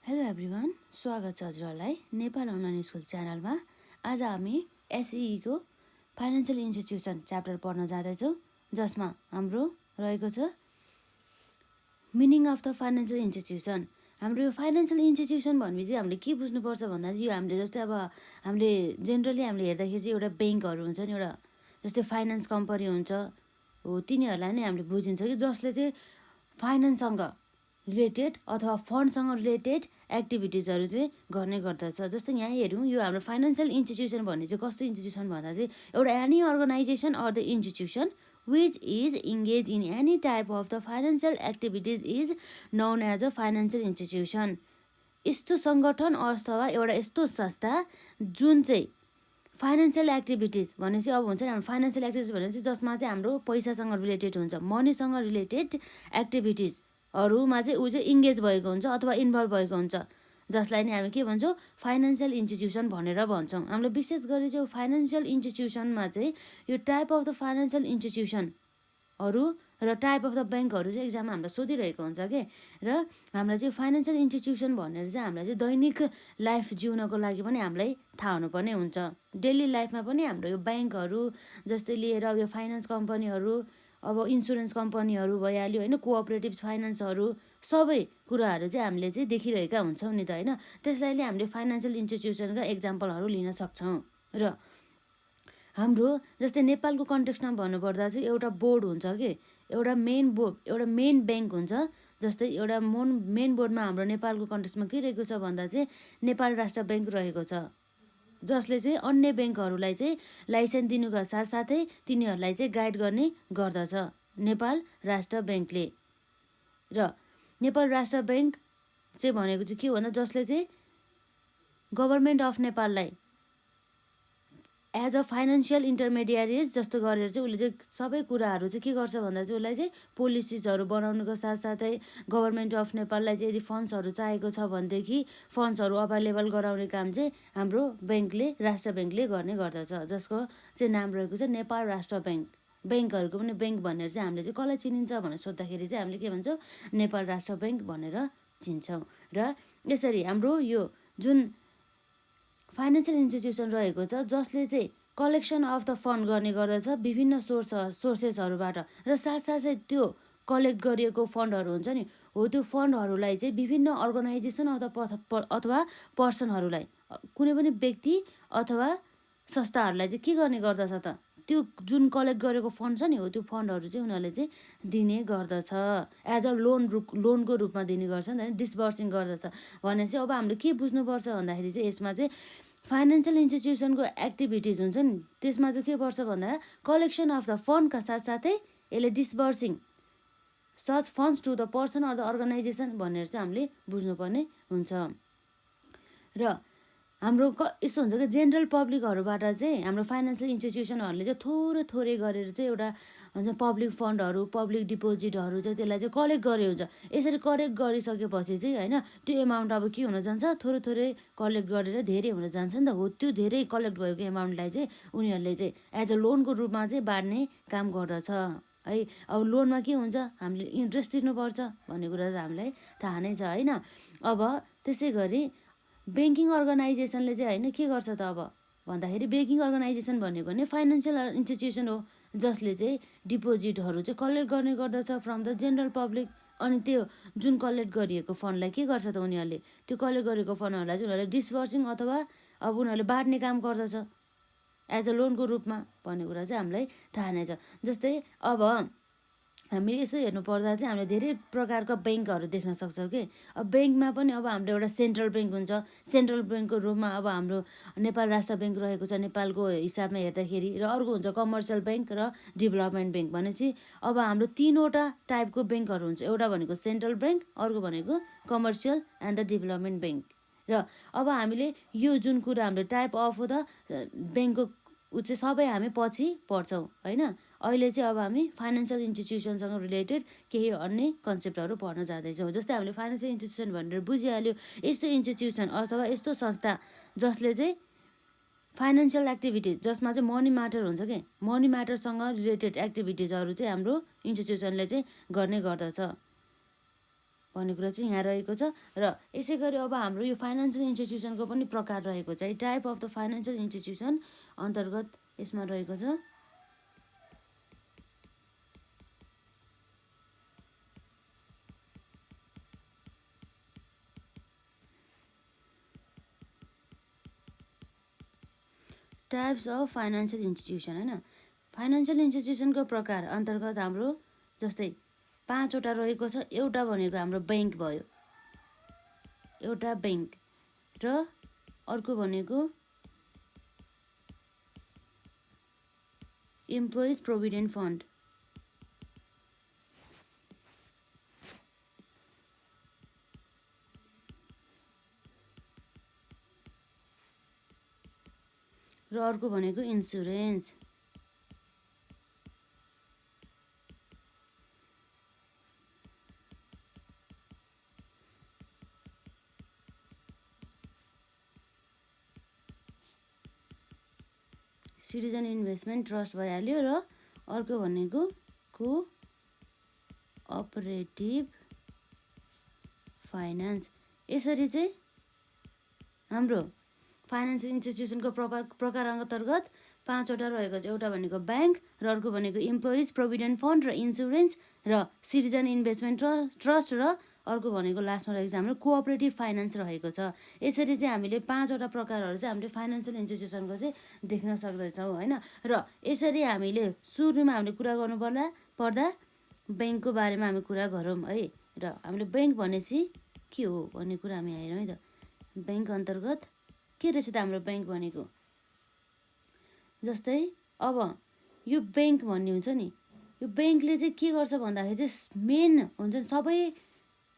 Hello everyone, स्वागत छ हजुरहरूलाई नेपाल अनलाइन स्कुल च्यानलमा। आज हामी एसइईको फाइनेन्सियल इन्स्टिट्युसन च्याप्टर पढ्न जाँदैछौँ, जसमा हाम्रो रहेको छ meaning of the financial institution. हाम्रो यो फाइनेन्सियल इन्स्टिट्युसन भनेपछि हामीले के बुझ्नुपर्छ भन्दा चाहिँ यो हामीले जस्तै अब हामीले जेनरली हामीले हेर्दाखेरि चाहिँ एउटा ब्याङ्कहरू हुन्छ नि, एउटा जस्तै फाइनेन्स कम्पनी हुन्छ हो, तिनीहरूलाई नै हामीले बुझिन्छ कि जसले चाहिँ फाइनेन्ससँग रिलेटेड अथवा फन्डसँग रिलेटेड एक्टिभिटिजहरू चाहिँ गर्ने गर्दछ। जस्तै यहाँ हेरौँ, यो हाम्रो फाइनेन्सियल इन्स्टिट्युसन भन्ने चाहिँ कस्तो इन्स्टिट्युसन भन्दा चाहिँ एउटा any organisation or the institution which is engaged in any type of the financial activities is known as a financial institution। यस्तो सङ्गठन अथवा एउटा यस्तो संस्था जुन चाहिँ फाइनेन्सियल एक्टिभिटिज भने चाहिँ अब हुन्छ नि, हाम्रो फाइनेन्सियल एक्टिभिटिज भने चाहिँ जसमा चाहिँ हाम्रो पैसासँग रिलेटेड हुन्छ, मनीसँग रिलेटेड एक्टिभिटिजहरूमा चाहिँ ऊ चाहिँ इङ्गेज भएको हुन्छ अथवा इन्भल्भ भएको हुन्छ, जसलाई नै हामी के भन्छौँ, फाइनेन्सियल इन्स्टिट्युसन भनेर भन्छौँ। हामीले विशेष गरी चाहिँ फाइनेन्सियल इन्स्टिट्युसनमा चाहिँ यो टाइप अफ द फाइनेन्सियल इन्स्टिट्युसनहरू र टाइप अफ द ब्याङ्कहरू चाहिँ एक्जाममा हामीलाई सोधिरहेको हुन्छ के। र हामीलाई चाहिँ फाइनेन्सियल इन्स्टिट्युसन भनेर चाहिँ हामीलाई चाहिँ दैनिक लाइफ जिउनको लागि पनि हामीलाई थाहा हुनुपर्ने हुन्छ। डेली लाइफमा पनि हाम्रो यो ब्याङ्कहरू जस्तै लिएर यो फाइनेन्स कम्पनीहरू, अब इन्सुरेन्स कम्पनीहरू भइहाल्यो होइन, कोअपरेटिभ फाइनेन्सहरू, सबै कुराहरू चाहिँ हामीले चाहिँ देखिरहेका हुन्छौँ नि त होइन। त्यसलाई हामीले फाइनेन्सियल इन्स्टिट्युसनका एक्जाम्पलहरू लिन सक्छौँ। र हाम्रो जस्तै नेपालको कन्टेक्स्टमा भन्नुपर्दा चाहिँ एउटा बोर्ड हुन्छ कि, एउटा मेन ब्याङ्क हुन्छ। जस्तै एउटा मेन बोर्डमा हाम्रो नेपालको कन्टेक्स्टमा के रहेको छ भन्दा चाहिँ नेपाल राष्ट्र ब्याङ्क रहेको छ, जसले चाहिँ अन्य ब्याङ्कहरूलाई चाहिँ लाइसेन्स दिनुका साथसाथै तिनीहरूलाई चाहिँ गाइड गर्ने गर्दछ नेपाल राष्ट्र ब्याङ्कले। र नेपाल राष्ट्र ब्याङ्क चाहिँ भनेको चाहिँ के हो भन्दा जसले चाहिँ गभर्मेन्ट अफ नेपाललाई एज अ फाइनेन्सियल इन्टरमेडिएरिज जस्तो गरेर चाहिँ उसले चाहिँ सबै कुराहरू चाहिँ के गर्छ भन्दा चाहिँ उसलाई चाहिँ पोलिसिजहरू बनाउनुको साथसाथै गभर्मेन्ट अफ नेपाललाई चाहिँ यदि फन्ड्सहरू चाहिएको छ भनेदेखि फन्ड्सहरू अभाइलेबल गराउने काम चाहिँ हाम्रो ब्याङ्कले, राष्ट्र ब्याङ्कले गर्ने गर्दछ, जसको चाहिँ नाम रहेको छ नेपाल राष्ट्र ब्याङ्क। ब्याङ्कहरूको पनि ब्याङ्क भनेर चाहिँ हामीले चाहिँ कसलाई चिनिन्छ भनेर सोद्धाखेरि चाहिँ हामीले के भन्छौँ, नेपाल राष्ट्र ब्याङ्क भनेर चिन्छौँ। र यसरी हाम्रो यो जुन फाइनेन्सियल इन्स्टिट्युसन रहेको छ जसले चाहिँ कलेक्सन अफ द फन्ड गर्ने गर्दछ विभिन्न सोर्सेसहरूबाट, र साथसाथै त्यो कलेक्ट गरिएको फन्डहरू हुन्छ नि हो, त्यो फन्डहरूलाई चाहिँ विभिन्न अर्गनाइजेसन अथवा पर्सनहरूलाई, कुनै पनि व्यक्ति अथवा संस्थाहरूलाई चाहिँ के गर्ने गर्दछ त, त्यो जुन कलेक्ट गरेको फन्ड छ नि हो, त्यो फन्डहरू चाहिँ उनीहरूले चाहिँ दिने गर्दछ, एज अ लोनको रूपमा दिने गर्छ नि त, डिस्बर्सिङ गर्दछ। भनेपछि अब हामीले के बुझ्नुपर्छ भन्दाखेरि चाहिँ यसमा चाहिँ फाइनेन्सियल इन्स्टिट्युसनको एक्टिभिटिज हुन्छ नि, त्यसमा चाहिँ के पर्छ भन्दा कलेक्सन अफ द फन्डका साथसाथै यसले disbursing such funds to the person or the organisation भनेर चाहिँ हामीले बुझ्नुपर्ने हुन्छ। र हाम्रो यस्तो हुन्छ कि जेनरल पब्लिकहरूबाट चाहिँ हाम्रो फाइनेन्सियल इन्स्टिट्युसनहरूले चाहिँ थोरै गरेर चाहिँ एउटा हुन्छ पब्लिक फन्डहरू, पब्लिक डिपोजिटहरू चाहिँ त्यसलाई चाहिँ कलेक्ट गरे हुन्छ। यसरी कलेक्ट गरिसकेपछि चाहिँ होइन त्यो एमाउन्ट अब के हुन जान्छ, थोरै कलेक्ट गरेर धेरै हुन जान्छ नि त हो। त्यो धेरै कलेक्ट भएको एमाउन्टलाई चाहिँ उनीहरूले चाहिँ एज अ लोनको रूपमा चाहिँ बाँड्ने काम गर्दछ है। अब लोनमा के हुन्छ, हामीले इन्ट्रेस्ट तिर्नुपर्छ भन्ने कुरा चाहिँ हामीलाई थाहा नै छ होइन। अब त्यसै गरी ब्याङ्किङ अर्गनाइजेसनले चाहिँ होइन के गर्छ त अब भन्दाखेरि, ब्याङ्किङ अर्गनाइजेसन भनेको नै फाइनेन्सियल इन्स्टिट्युसन हो जसले चाहिँ डिपोजिटहरू चाहिँ कलेक्ट गर्ने गर्दछ फ्रम द जेनरल पब्लिक। अनि त्यो जुन कलेक्ट गरिएको फन्डलाई के गर्छ त उनीहरूले, त्यो कलेक्ट गरेको फन्डहरूलाई चाहिँ उनीहरूले डिस्बर्सिङ अथवा अब उनीहरूले बाँड्ने काम गर्दछ एज अ लोनको रूपमा भन्ने कुरा चाहिँ हामीलाई थाहा नै छ। जस्तै अब हामी यसो हेर्नु पर्दा चाहिँ हामीले धेरै प्रकारको ब्याङ्कहरू देख्न सक्छौँ कि। अब ब्याङ्कमा पनि अब हाम्रो एउटा सेन्ट्रल ब्याङ्क हुन्छ, सेन्ट्रल ब्याङ्कको रूपमा अब हाम्रो नेपाल राष्ट्र ब्याङ्क रहेको छ नेपालको हिसाबमा हेर्दाखेरि, र अर्को हुन्छ कमर्सियल ब्याङ्क र डेभलपमेन्ट ब्याङ्क। भनेपछि अब हाम्रो तिनवटा टाइपको ब्याङ्कहरू हुन्छ, एउटा भनेको सेन्ट्रल ब्याङ्क, अर्को भनेको commercial and the development bank. र अब हामीले यो जुन कुरा हाम्रो टाइप अफ द ब्याङ्कको चाहिँ सबै हामी पछि पढ्छौँ होइन। अहिले चाहिँ अब हामी फाइनेन्सियल इन्स्टिट्युसनसँग रिलेटेड केही अन्य कन्सेप्टहरू पढ्न जाँदैछौँ। जस्तै हामीले फाइनेन्सियल इन्स्टिट्युसन भनेर बुझिहाल्यो, यस्तो इन्स्टिट्युसन अथवा यस्तो संस्था जसले चाहिँ फाइनेन्सियल एक्टिभिटिज जसमा चाहिँ मनी म्याटर हुन्छ कि, मनी म्याटरसँग रिलेटेड एक्टिभिटिजहरू चाहिँ हाम्रो इन्स्टिट्युसनले चाहिँ गर्ने गर्दछ भन्ने कुरा चाहिँ यहाँ रहेको छ। र यसै गरी अब हाम्रो यो फाइनेन्सियल इन्स्टिट्युसनको पनि प्रकार रहेको छ है। Type of the financial institution अन्तर्गत यसमा रहेको छ टाइप्स अफ फाइनेन्सियल इन्स्टिट्युसन होइन। फाइनेन्सियल इन्स्टिट्युसनको प्रकार अन्तर्गत हाम्रो जस्तै 5वटा रहेको छ। एउटा भनेको हाम्रो ब्याङ्क भयो, एउटा ब्याङ्क, र अर्को भनेको इम्प्लोइज प्रोभिडेन्ट फन्ड, र अर्को भनेको इन्सुरेन्स। सिटिजन इन्भेस्टमेन्ट ट्रस्ट भइहाल्यो। र अर्को भनेको कोअपरेटिभ फाइनेन्स। यसरी चाहिँ हाम्रो फाइनेन्सियल इन्स्टिट्युसनको प्रकार अन्तर्गत 5वटा रहेको छ। एउटा भनेको ब्याङ्क, र अर्को भनेको इम्प्लोइज प्रोभिडेन्ट फन्ड र इन्सुरेन्स र सिटिजन इन्भेस्टमेन्ट ट्रस्ट, र अर्को भनेको लास्टमा रहेको छ हाम्रो कोअपरेटिभ फाइनेन्स रहेको छ। यसरी चाहिँ हामीले 5वटा प्रकारहरू चाहिँ हामीले फाइनेन्सियल इन्स्टिट्युसनको चाहिँ देख्न सक्दछौँ होइन। र यसरी हामीले सुरुमा हामीले कुरा पर्दा ब्याङ्कको बारेमा हामी कुरा गरौँ है। र हामीले ब्याङ्क भनेपछि के हो भन्ने कुरा हामी हेरौँ है त। ब्याङ्क अन्तर्गत के रहेछ त हाम्रो ब्याङ्क भनेको। जस्तै अब यो ब्याङ्क भन्ने हुन्छ नि, यो ब्याङ्कले चाहिँ के गर्छ भन्दाखेरि चाहिँ मेन हुन्छ नि, सबै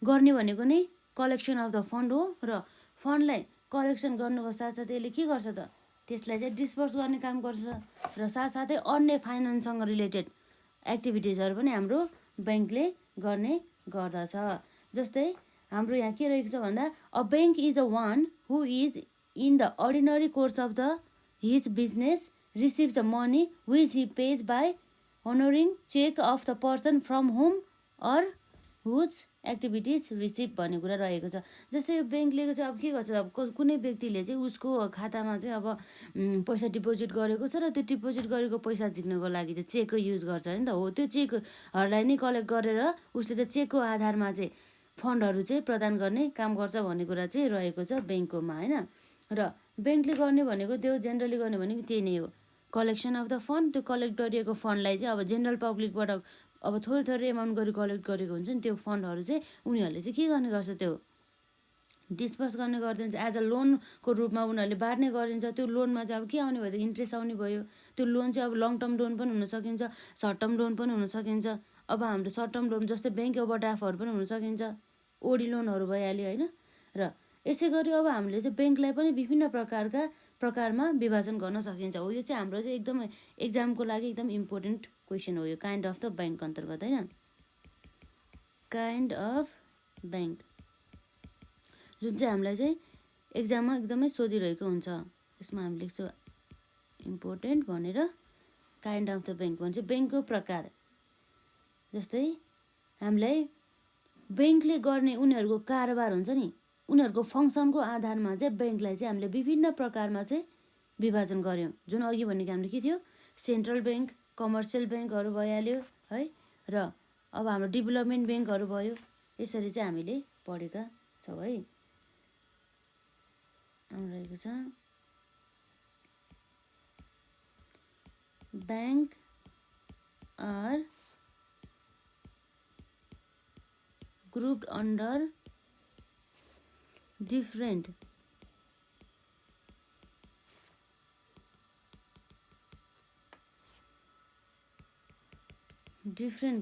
गर्ने भनेको नै कलेक्सन अफ द फन्ड हो। र फन्डलाई कलेक्सन गर्नुको साथसाथै यसले के गर्छ त, त्यसलाई चाहिँ डिस्पर्स गर्ने काम गर्छ। र साथसाथै अन्य फाइनेन्ससँग रिलेटेड एक्टिभिटिजहरू पनि हाम्रो ब्याङ्कले गर्ने गर्दछ। जस्तै हाम्रो यहाँ के रहेको छ भन्दा a bank is a one who is in the ordinary course of the his business receives the money which he pays by honouring cheque of the person from whom or whose activities receive भन्ने कुरा रहेको छ। जस्तै यो ब्याङ्कले चाहिँ अब के गर्छ, अब कुनै व्यक्तिले चाहिँ उसको खातामा चाहिँ अब पैसा डिपोजिट गरेको छ, र त्यो डिपोजिट गरेको पैसा झिक्नको लागि चाहिँ चेकको युज गर्छ नि त। हो, त्यो चेकहरूलाई नै कलेक्ट गरेर उसले चाहिँ चेकको आधारमा चाहिँ फन्डहरू चाहिँ प्रदान गर्ने काम गर्छ भन्ने कुरा चाहिँ रहेको छ ब्याङ्ककोमा होइन। र ब्याङ्कले गर्ने भनेको त्यो जेनरली गर्ने भनेको त्यही नै हो, कलेक्सन अफ द फन्ड। त्यो कलेक्ट गरिएको फन्डलाई चाहिँ अब जेनरल पब्लिकबाट अब थोरै थोरै एमाउन्ट गरी कलेक्ट गरेको हुन्छ नि, त्यो फन्डहरू चाहिँ उनीहरूले चाहिँ के गर्ने गर्छ, त्यो डिस्पर्स गर्ने गरिदिन्छ एज अ लोनको रूपमा उनीहरूले बाँड्ने गरिन्छ। त्यो लोनमा चाहिँ अब के आउने भयो त, इन्ट्रेस्ट आउने भयो। त्यो लोन चाहिँ अब लङ टर्म लोन पनि हुन सकिन्छ, सर्ट टर्म लोन पनि हुन सकिन्छ। अब हाम्रो सर्ट टर्म लोन जस्तै ब्याङ्क ओभरड्राफ्टहरू पनि हुन सकिन्छ, ओडी लोनहरू भइहाल्यो होइन। र यसै गरी अब हामीले चाहिँ ब्याङ्कलाई पनि विभिन्न प्रकारमा विभाजन गर्न सकिन्छ। हो, यो चाहिँ हाम्रो चाहिँ एकदमै एक्जामको लागि एकदम इम्पोर्टेन्ट क्वेसन हो यो, काइन्ड अफ द ब्याङ्क अन्तर्गत होइन। काइन्ड अफ ब्याङ्क जुन चाहिँ हामीलाई चाहिँ एक्जाममा एकदमै सोधिरहेको हुन्छ, यसमा हामी लेख्छौँ इम्पोर्टेन्ट भनेर। काइन्ड अफ द ब्याङ्क भन्छ ब्याङ्कको प्रकार। जस्तै हामीलाई ब्याङ्कले गर्ने उनीहरूको कारोबार हुन्छ नि, उनीहरूको फङ्सनको आधारमा चाहिँ ब्याङ्कलाई चाहिँ हामीले विभिन्न प्रकारमा चाहिँ विभाजन गऱ्यौँ। जुन अघि भनेको हामीले के थियो, सेन्ट्रल ब्याङ्क, कमर्सियल ब्याङ्कहरू भइहाल्यो है। र अब हाम्रो डेभलपमेन्ट ब्याङ्कहरू भयो। यसरी चाहिँ हामीले पढेका छौँ है। रहेको छ bank are grouped under different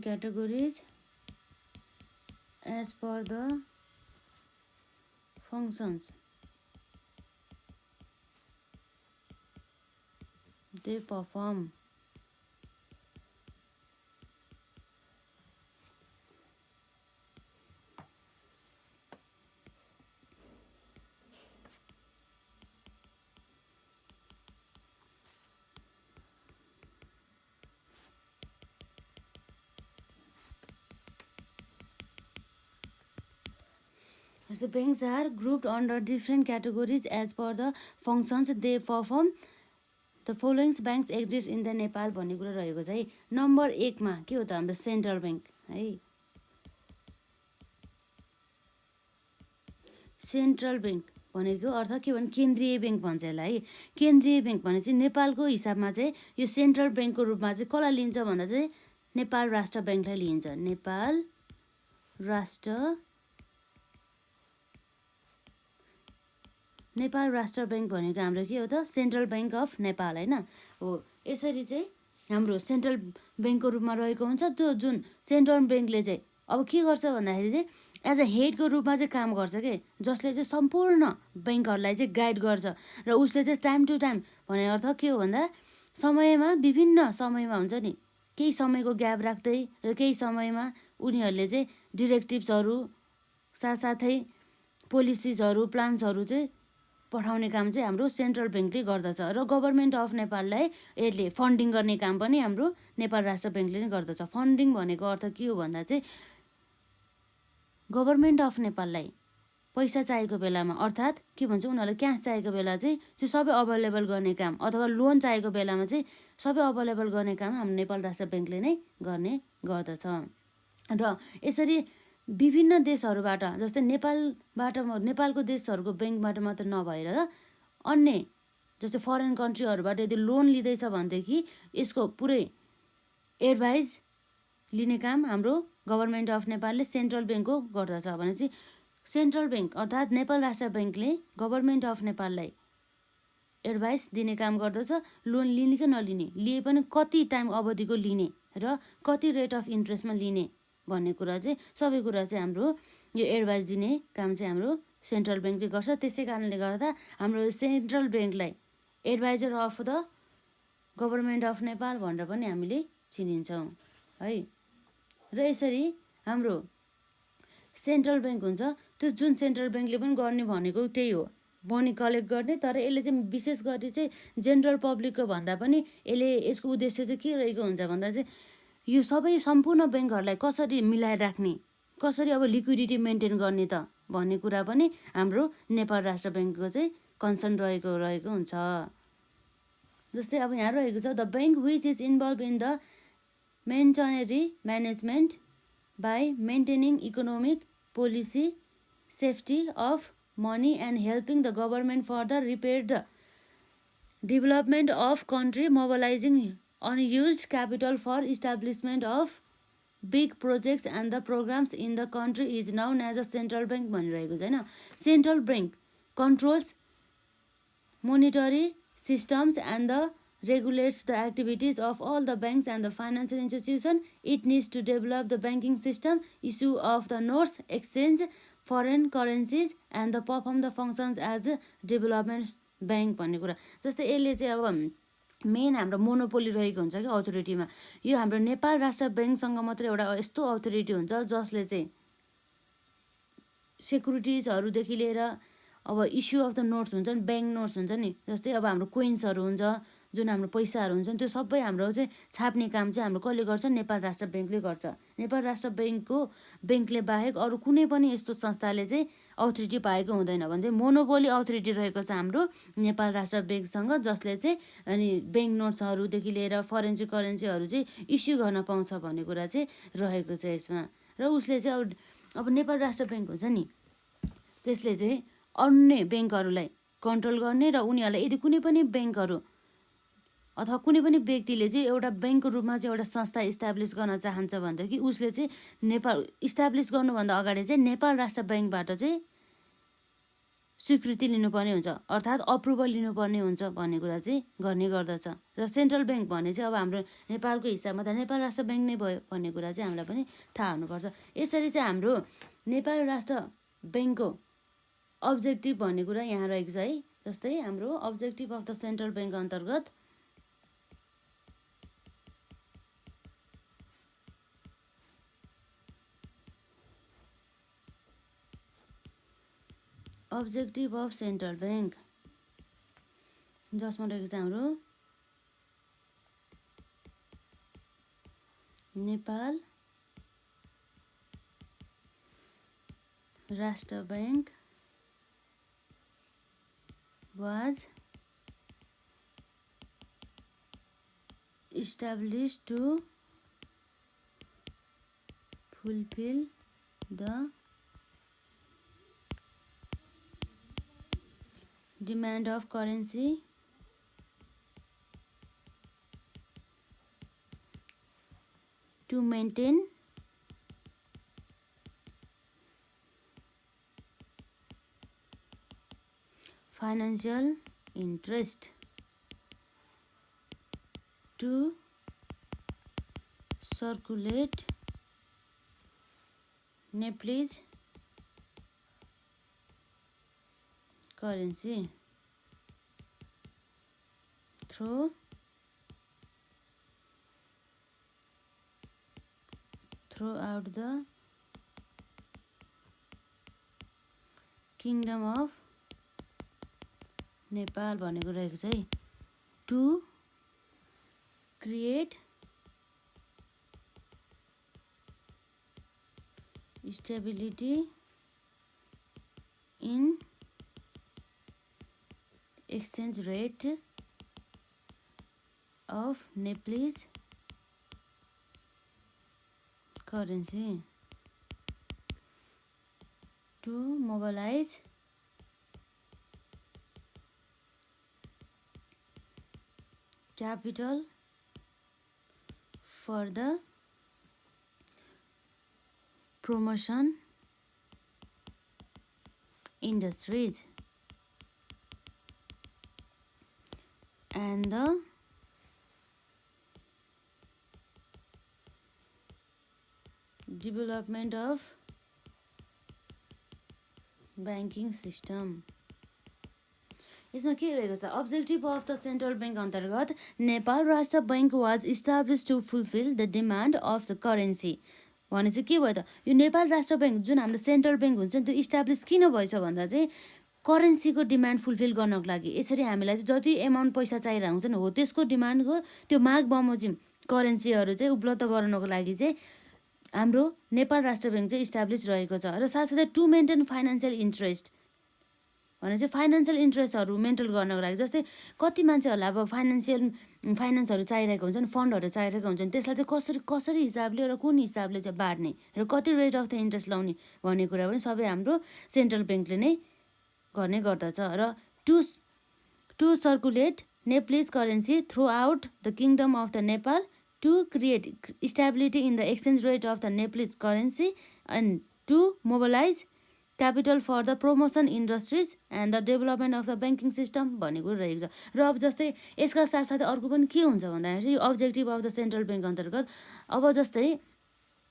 categories as per the functions they perform. जस्तै banks are grouped under different categories as per the functions they perform the followings banks exist in the Nepal भन्ने कुरा रहेको छ है। नम्बर 1मा के हो त हाम्रो सेन्ट्रल ब्याङ्क है। सेन्ट्रल ब्याङ्क भनेको अर्थ के भने केन्द्रीय ब्याङ्क भन्छ यसलाई है। केन्द्रीय ब्याङ्क भने चाहिँ नेपालको हिसाबमा चाहिँ यो सेन्ट्रल ब्याङ्कको रूपमा चाहिँ कसलाई लिन्छ भन्दा चाहिँ नेपाल राष्ट्र ब्याङ्कलाई लिइन्छ। नेपाल राष्ट्र ब्याङ्क भनेको हाम्रो के हो त सेन्ट्रल ब्याङ्क अफ नेपाल होइन हो। यसरी चाहिँ हाम्रो सेन्ट्रल ब्याङ्कको रूपमा रहेको हुन्छ। त्यो जुन सेन्ट्रल ब्याङ्कले चाहिँ अब के गर्छ भन्दाखेरि चाहिँ एज अ हेडको रूपमा चाहिँ काम गर्छ के, जसले चाहिँ सम्पूर्ण ब्याङ्कहरूलाई चाहिँ गाइड गर्छ र उसले चाहिँ टाइम टु टाइम भने अर्थ के हो भन्दा समयमा विभिन्न समयमा हुन्छ नि केही समयको ग्याप राख्दै र केही समयमा उनीहरूले चाहिँ डिरेक्टिभ्सहरू साथसाथै पोलिसिजहरू प्लान्सहरू चाहिँ पठाउने काम चाहिँ हाम्रो सेन्ट्रल ब्याङ्कले गर्दछ र गभर्मेन्ट अफ नेपाललाई यसले फन्डिङ गर्ने काम पनि हाम्रो नेपाल राष्ट्र ब्याङ्कले नै गर्दछ। फन्डिङ भनेको अर्थ के हो भन्दा चाहिँ गभर्मेन्ट अफ नेपाललाई पैसा चाहिएको बेलामा अर्थात् के भन्छ उनीहरूलाई क्यास चाहिएको बेला चाहिँ त्यो सबै अभाइलेबल गर्ने काम अथवा लोन चाहिएको बेलामा चाहिँ सबै अभाइलेबल गर्ने काम हाम्रो नेपाल राष्ट्र ब्याङ्कले नै गर्ने गर्दछ। र यसरी विभिन्न देशहरूबाट जस्तै नेपालको देशहरूको ब्याङ्कबाट मात्र नभएर अन्य जस्तै फरेन कन्ट्रीहरूबाट यदि लोन लिँदैछ भनेदेखि यसको पुरै एडभाइस लिने काम हाम्रो गभर्मेन्ट अफ नेपालले सेन्ट्रल ब्याङ्कको गर्दछ भनेपछि सेन्ट्रल ब्याङ्क अर्थात् नेपाल राष्ट्र ब्याङ्कले गभर्मेन्ट अफ नेपाललाई एडभाइस दिने काम गर्दछ। लोन लिने कि नलिने, लिए पनि कति टाइम अवधिको लिने र कति रेट अफ इन्ट्रेस्टमा लिने भन्ने कुरा चाहिँ सबै कुरा चाहिँ हाम्रो यो एडभाइस दिने काम चाहिँ हाम्रो सेन्ट्रल ब्याङ्कले गर्छ। त्यसै कारणले गर्दा हाम्रो सेन्ट्रल ब्याङ्कलाई adviser of the government of Nepal भनेर पनि हामीले चिनिन्छौँ है। र यसरी हाम्रो सेन्ट्रल ब्याङ्क हुन्छ त्यो जुन सेन्ट्रल ब्याङ्कले पनि गर्ने भनेको त्यही हो, मनी कलेक्ट गर्ने। तर यसले चाहिँ विशेष गरी चाहिँ जेनरल पब्लिकको भन्दा पनि यसको उद्देश्य चाहिँ के रहेको हुन्छ भन्दा चाहिँ यो सबै सम्पूर्ण ब्याङ्कहरूलाई कसरी मिलाएर राख्ने, कसरी अब लिक्विडिटी मेन्टेन गर्ने त भन्ने कुरा पनि हाम्रो नेपाल राष्ट्र ब्याङ्कको चाहिँ कन्सर्न रहेको हुन्छ। जस्तै अब यहाँ रहेको छ the bank which is involve in the monetary management by maintaining economic policy safety of money and helping the government further repair the development of country mobilising unused capital for establishment of big projects and the programs in the country is known as a central bank भनिरहेको छ होइन। Central bank controls monetary systems and the regulates the activities of all the banks and the financial institution. It needs to develop the banking system, issue of the notes, exchange foreign currencies and the perform the functions as a development bank भन्ने कुरा। जस्तै यसले चाहिँ अब main हाम्रो monopoly रहेको हुन्छ कि अथोरिटीमा यो हाम्रो नेपाल राष्ट्र ब्याङ्कसँग मात्रै एउटा यस्तो अथोरिटी हुन्छ जसले चाहिँ सेक्युरिटिजहरूदेखि लिएर अब इस्यु अफ द नोट्स हुन्छ नि, ब्याङ्क नोट्स हुन्छ नि, जस्तै अब हाम्रो कोइन्सहरू हुन्छ जुन हाम्रो पैसाहरू हुन्छ त्यो सबै हाम्रो चाहिँ छाप्ने काम चाहिँ हाम्रो कसले गर्छ, नेपाल राष्ट्र ब्याङ्कले गर्छ। नेपाल राष्ट्र ब्याङ्कले बाहेक अरू कुनै पनि यस्तो संस्थाले चाहिँ अथोरिटी पाएको हुँदैन भने चाहिँ मोनोपोली अथोरिटी रहेको छ हाम्रो नेपाल राष्ट्र ब्याङ्कसँग, जसले चाहिँ अनि ब्याङ्क नोट्सहरूदेखि लिएर फरेन्सिक करेन्सीहरू चाहिँ इस्यु गर्न पाउँछ भन्ने कुरा चाहिँ रहेको छ यसमा। र उसले चाहिँ अब नेपाल राष्ट्र ब्याङ्क हुन्छ नि त्यसले चाहिँ अन्य ब्याङ्कहरूलाई कन्ट्रोल गर्ने र उनीहरूलाई यदि कुनै पनि ब्याङ्कहरू अथवा कुनै पनि व्यक्तिले चाहिँ एउटा ब्याङ्कको रूपमा चाहिँ एउटा संस्था इस्टाब्लिस गर्न चाहन्छ भनेदेखि उसले चाहिँ नेपाल इस्टाब्लिस गर्नुभन्दा अगाडि चाहिँ नेपाल राष्ट्र ब्याङ्कबाट चाहिँ स्वीकृति लिनुपर्ने हुन्छ अर्थात् अप्रुभल लिनुपर्ने हुन्छ भन्ने कुरा चाहिँ गर्ने गर्दछ। र सेन्ट्रल ब्याङ्क भन्ने चाहिँ अब हाम्रो नेपालको हिसाबमा त नेपाल राष्ट्र ब्याङ्क नै भयो भन्ने कुरा चाहिँ हामीलाई पनि थाहा हुनुपर्छ। यसरी चाहिँ हाम्रो नेपाल राष्ट्र ब्याङ्कको अब्जेक्टिभ भन्ने कुरा यहाँ रहेको छ है। जस्तै हाम्रो objective of the central bank अन्तर्गत अब्जेक्टिभ अफ सेन्ट्रल ब्याङ्क जसमा रहेको छ हाम्रो Nepal Rastra bank was established to fulfill the demand of currency to maintain financial interest to circulate Nepalese currency throughout the Kingdom of Nepal भनेको रहेको छ है। To create stability in exchange rate of Nepalese currency to mobilize capital for the promotion industries and the development of banking system। यसमा के रहेको छ, objective of the central bank अन्तर्गत Nepal Rastra Bank was establish to fulfil the demand of the currency भने चाहिँ के भयो त, यो नेपाल राष्ट्र बैंक जुन हाम्रो सेन्ट्रल बैंक हुन्छ नि त्यो इस्टाब्लिस किन भएछ भन्दा चाहिँ करेन्सीको डिमान्ड फुलफिल गर्नको लागि। यसरी हामीलाई चाहिँ जति एमाउन्ट पैसा चाहिरहेको हुन्छ नि हो त्यसको डिमान्डको त्यो माग बमोजिम करेन्सीहरू चाहिँ उपलब्ध गराउनको लागि चाहिँ हाम्रो नेपाल राष्ट्र बैंक चाहिँ इस्टाब्लिस रहेको छ। र साथसाथै टु मेन्टेन फाइनेन्सियल इन्ट्रेस्ट भने चाहिँ फाइनेन्सियल इन्ट्रेस्टहरू मेन्टेन गर्नको लागि, जस्तै कति मान्छेहरूलाई अब फाइनेन्सहरू चाहिरहेको हुन्छ नि, फन्डहरू चाहिरहेको हुन्छ नि, त्यसलाई चाहिँ कसरी हिसाबले र कुन हिसाबले चाहिँ बाँड्ने र कति रेट अफ द इन्ट्रेस्ट लाउने भन्ने कुरा पनि सबै हाम्रो सेन्ट्रल ब्याङ्कले नै गर्ने गर्दछ। र to circulate Nepalese currency throughout the kingdom of the Nepal to create stability in the exchange rate of the Nepalese currency and to mobilize capital for the promotion industries and the development of the banking system भनेको रहेको छ। र अब जस्तै यसका साथसाथै अर्को पनि के हुन्छ भन्दाखेरि चाहिँ यो objective of the central bank अन्तर्गत अब जस्तै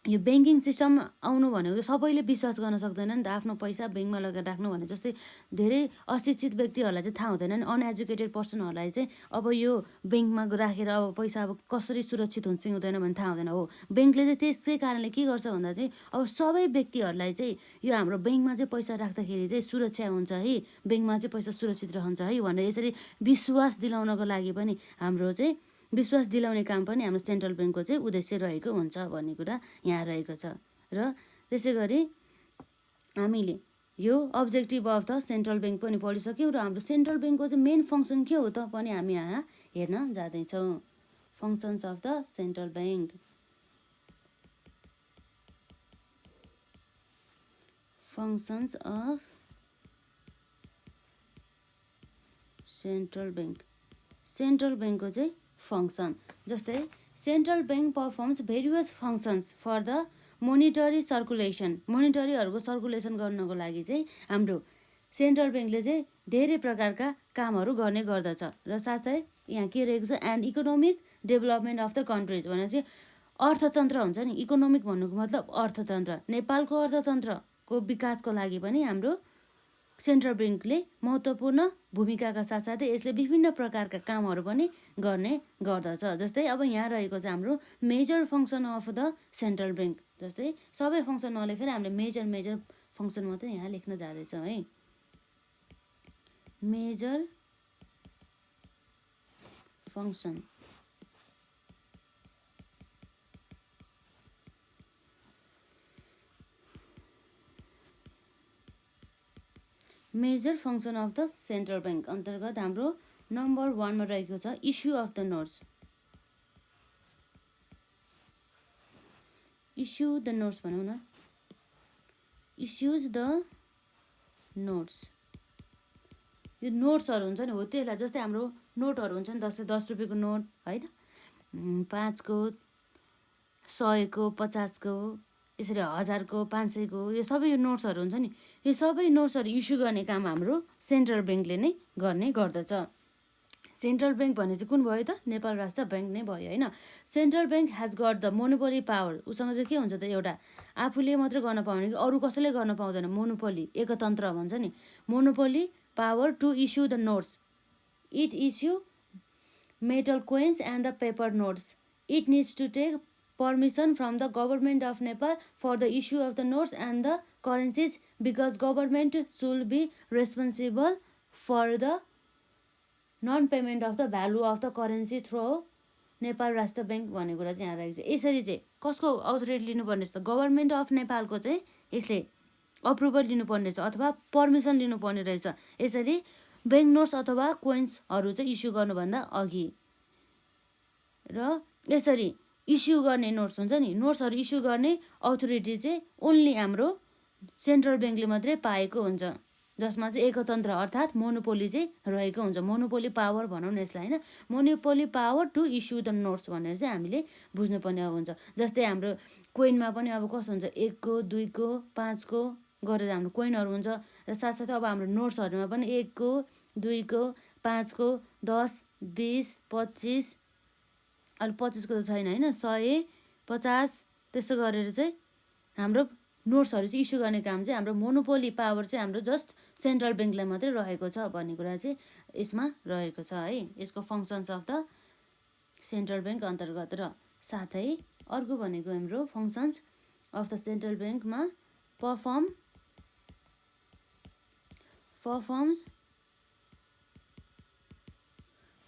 यो ब्याङ्किङ सिस्टम आउनु भनेको सबैले विश्वास गर्न सक्दैन नि त, आफ्नो पैसा ब्याङ्कमा लगेर राख्नु भने जस्तै धेरै अशिक्षित व्यक्तिहरूलाई चाहिँ थाहा हुँदैन नि, अनएजुकेटेड पर्सनहरूलाई चाहिँ अब यो ब्याङ्कमा राखेर अब पैसा अब कसरी सुरक्षित हुन्छ हुँदैन भने थाहा हुँदैन हो। ब्याङ्कले चाहिँ त्यसै कारणले के गर्छ भन्दा चाहिँ अब सबै व्यक्तिहरूलाई चाहिँ यो हाम्रो ब्याङ्कमा चाहिँ पैसा राख्दाखेरि चाहिँ सुरक्षा हुन्छ है, ब्याङ्कमा चाहिँ पैसा सुरक्षित रहन्छ है भनेर यसरी विश्वास दिलाउनको लागि पनि हाम्रो चाहिँ विश्वास दिलाउने काम पनि हाम्रो सेन्ट्रल ब्याङ्कको चाहिँ उद्देश्य रहेको हुन्छ भन्ने कुरा यहाँ रहेको छ। र त्यसै गरी हामीले यो objective of the central bank पनि पढिसक्यौँ र हाम्रो सेन्ट्रल ब्याङ्कको चाहिँ मेन फङ्सन के हो त पनि हामी यहाँ हेर्न जाँदैछौँ। Functions of the central bank. Functions of central bank. Central ब्याङ्कको चाहिँ फङ्सन जस्तै central bank performs various functions for the monetary circulation. मोनिटरीहरूको सर्कुलेसन गर्नको लागि चाहिँ हाम्रो सेन्ट्रल ब्याङ्कले चाहिँ धेरै प्रकारका कामहरू गर्ने गर्दछ। र साथै यहाँ के रहेको छ, and economic development of the countries भने चाहिँ अर्थतन्त्र हुन्छ नि, इकोनोमिक भन्नुको मतलब अर्थतन्त्र, नेपालको अर्थतन्त्रको विकासको लागि पनि हाम्रो सेन्ट्रल ब्याङ्कले महत्त्वपूर्ण भूमिकाका साथसाथै यसले विभिन्न प्रकारका कामहरू पनि गर्ने गर्दछ। जस्तै अब यहाँ रहेको चाहिँ हाम्रो major function of the central bank. जस्तै सबै फङ्सन नलेखेर हामीले मेजर फङ्सन मात्रै यहाँ लेख्न जाँदैछौँ है। Major function major function of the central bank अन्तर्गत हाम्रो नम्बर 1 मा रहेको छ issue of the notes. Issue the notes भनौँ न, इस्युज द नोट्स। यो नोट्सहरू हुन्छ नि, हो त्यसलाई, जस्तै हाम्रो नोटहरू हुन्छ नि, 10 रुपियाँको नोट होइन, 5 को, 100 को, 50 को, यसरी 1000 को, 500 को, यो सबै यो नोट्सहरू हुन्छ नि, यो सबै नोट्सहरू इस्यु गर्ने काम हाम्रो सेन्ट्रल ब्याङ्कले नै गर्ने गर्दछ। सेन्ट्रल ब्याङ्क भने चाहिँ कुन भयो त? नेपाल राष्ट्र ब्याङ्क नै भयो होइन। Central bank has got the monopoly power. उसँग चाहिँ के हुन्छ त? एउटा आफूले मात्रै गर्न पाउने कि अरू कसैले गर्न पाउँदैन, मोनोपोली, एकतन्त्र भन्छ नि, monopoly power to issue the notes. It issue metal coins and the paper notes. It needs to take permission from the government of Nepal for the issue of the notes and the currencies because government should be responsible for the non-payment of the value of the currency through Nepal Rastra bank भन्ने कुरा चाहिँ यहाँ रहेको छ। यसरी चाहिँ कसको authority लिनुपर्ने छ त? गभर्मेन्ट अफ नेपालको चाहिँ यसले अप्रुभल लिनुपर्ने छ अथवा पर्मिसन लिनुपर्ने रहेछ यसरी ब्याङ्क नोट्स अथवा कोइन्सहरू चाहिँ इस्यु गर्नुभन्दा अघि। र यसरी इस्यु गर्ने नोट्स हुन्छ नि, नोट्सहरू इस्यु गर्ने अथोरिटी चाहिँ ओन्ली हाम्रो सेन्ट्रल ब्याङ्कले मात्रै पाएको हुन्छ, जसमा चाहिँ एकतन्त्र अर्थात् मोनोपोली चाहिँ रहेको हुन्छ। मोनोपोली पावर भनौँ न यसलाई होइन, monopoly power to issue the notes भनेर चाहिँ हामीले बुझ्नुपर्ने अब हुन्छ। जस्तै हाम्रो कोइनमा पनि अब कस्तो हुन्छ, 1 को, 2 को, 5 को गरेर हाम्रो कोइनहरू हुन्छ र साथसाथै अब हाम्रो नोट्सहरूमा पनि 1 को, 2 को, 5 को, 10, 20, 25, अहिले 25 को त छैन होइन, 100, 50 त्यस्तो गरेर चाहिँ हाम्रो नोट्सहरू चाहिँ इस्यु गर्ने काम चाहिँ हाम्रो मोनोपोली पावर चाहिँ हाम्रो जस्ट सेन्ट्रल ब्याङ्कलाई मात्रै रहेको छ भन्ने कुरा चाहिँ यसमा रहेको छ है, यसको functions of the central bank अन्तर्गत। र साथै अर्को भनेको हाम्रो फङ्सन्स अफ द सेन्ट्रल ब्याङ्कमा performs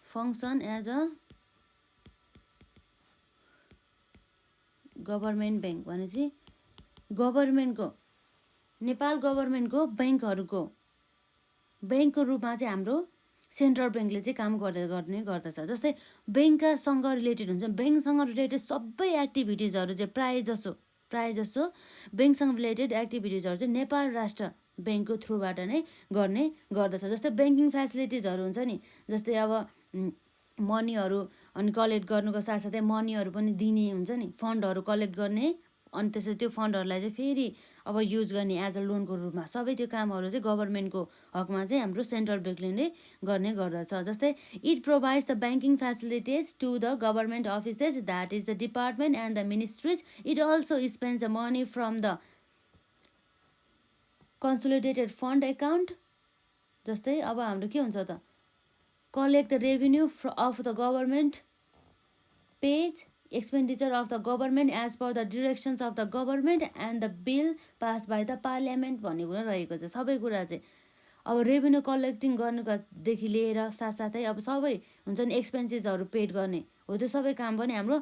function as a government bank भनेपछि गभर्मेन्टको, नेपाल गभर्मेन्टको ब्याङ्कहरूको ब्याङ्कको रूपमा चाहिँ हाम्रो सेन्ट्रल ब्याङ्कले चाहिँ काम गर्ने गर्दछ। जस्तै ब्याङ्कसँग रिलेटेड हुन्छ, ब्याङ्कसँग रिलेटेड सबै एक्टिभिटिजहरू चाहिँ प्रायः जसो ब्याङ्कसँग रिलेटेड एक्टिभिटिजहरू चाहिँ नेपाल राष्ट्र ब्याङ्कको थ्रुबाट नै गर्ने गर्दछ। जस्तै ब्याङ्किङ फेसिलिटिजहरू हुन्छ नि, जस्तै अब मनीहरू अनि कलेक्ट गर्नुको साथसाथै मनीहरू पनि दिने हुन्छ नि, फन्डहरू कलेक्ट गर्ने अनि त्यसरी त्यो फन्डहरूलाई चाहिँ फेरि अब युज गर्ने एज अ लोनको रूपमा, सबै त्यो कामहरू चाहिँ गभर्मेन्टको हकमा चाहिँ हाम्रो सेन्ट्रल ब्याङ्कले नै गर्ने गर्दछ। जस्तै it provides the banking facilities to the government offices that is the department and the ministries. It also spends the money from the consolidated fund account. जस्तै अब हाम्रो के हुन्छ त? collect the revenue of the government, pays expenditure of the government as per the directions of the government and the bill passed by the parliament भन्ने कुरा रहेको छ। सबै कुरा चाहिँ अब रेभेन्यू कलेक्टिङ गर्नुदेखि लिएर साथसाथै अब सबै हुन्छ नि एक्सपेन्सेसहरू पेड गर्ने हो, त्यो सबै काम पनि हाम्रो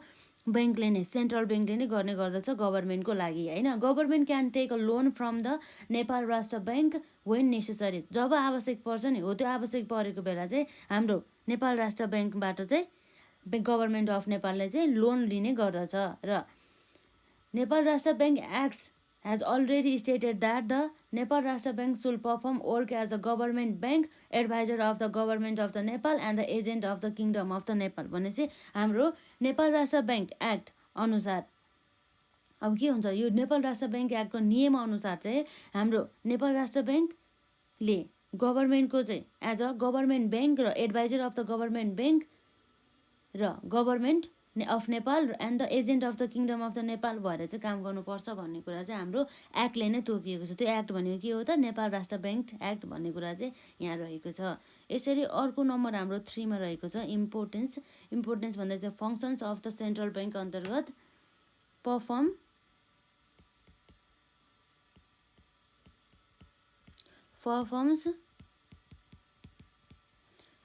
ब्याङ्कले नै, सेन्ट्रल ब्याङ्कले नै गर्ने गर्दछ गभर्मेन्टको लागि होइन। Government can take a loan from the Nepal Rastra Bank when necessary. जब आवश्यक पर्छ नि, हो त्यो आवश्यक परेको बेला चाहिँ हाम्रो नेपाल राष्ट्र ब्याङ्कबाट चाहिँ गभर्मेन्ट अफ नेपालले चाहिँ लोन लिने गर्दछ। र Nepal Rastra bank acts has already stated that the Nepal Rashtra Bank should perform work as a government bank, advisor of the government of the Nepal and the agent of the kingdom of the Nepal भनेपछि हाम्रो Nepal Rastra bank act अनुसार अब के हुन्छ, यो Nepal Rastra bank एक्टको नियम अनुसार चाहिँ हाम्रो नेपाल राष्ट्र ब्याङ्कले गभर्मेन्टको चाहिँ एज अ गभर्मेन्ट ब्याङ्क र adviser of the government bank र government of Nepal and the agent of the kingdom of the Nepal भएर चाहिँ काम गर्नुपर्छ भन्ने कुरा चाहिँ हाम्रो एक्टले नै तोकिएको छ। त्यो एक्ट भनेको के हो त? नेपाल राष्ट्र ब्याङ्क एक्ट भन्ने कुरा चाहिँ यहाँ रहेको छ। यसरी अर्को नम्बर हाम्रो 3 मा रहेको छ इम्पोर्टेन्स भन्दा चाहिँ functions of the central bank अन्तर्गत performs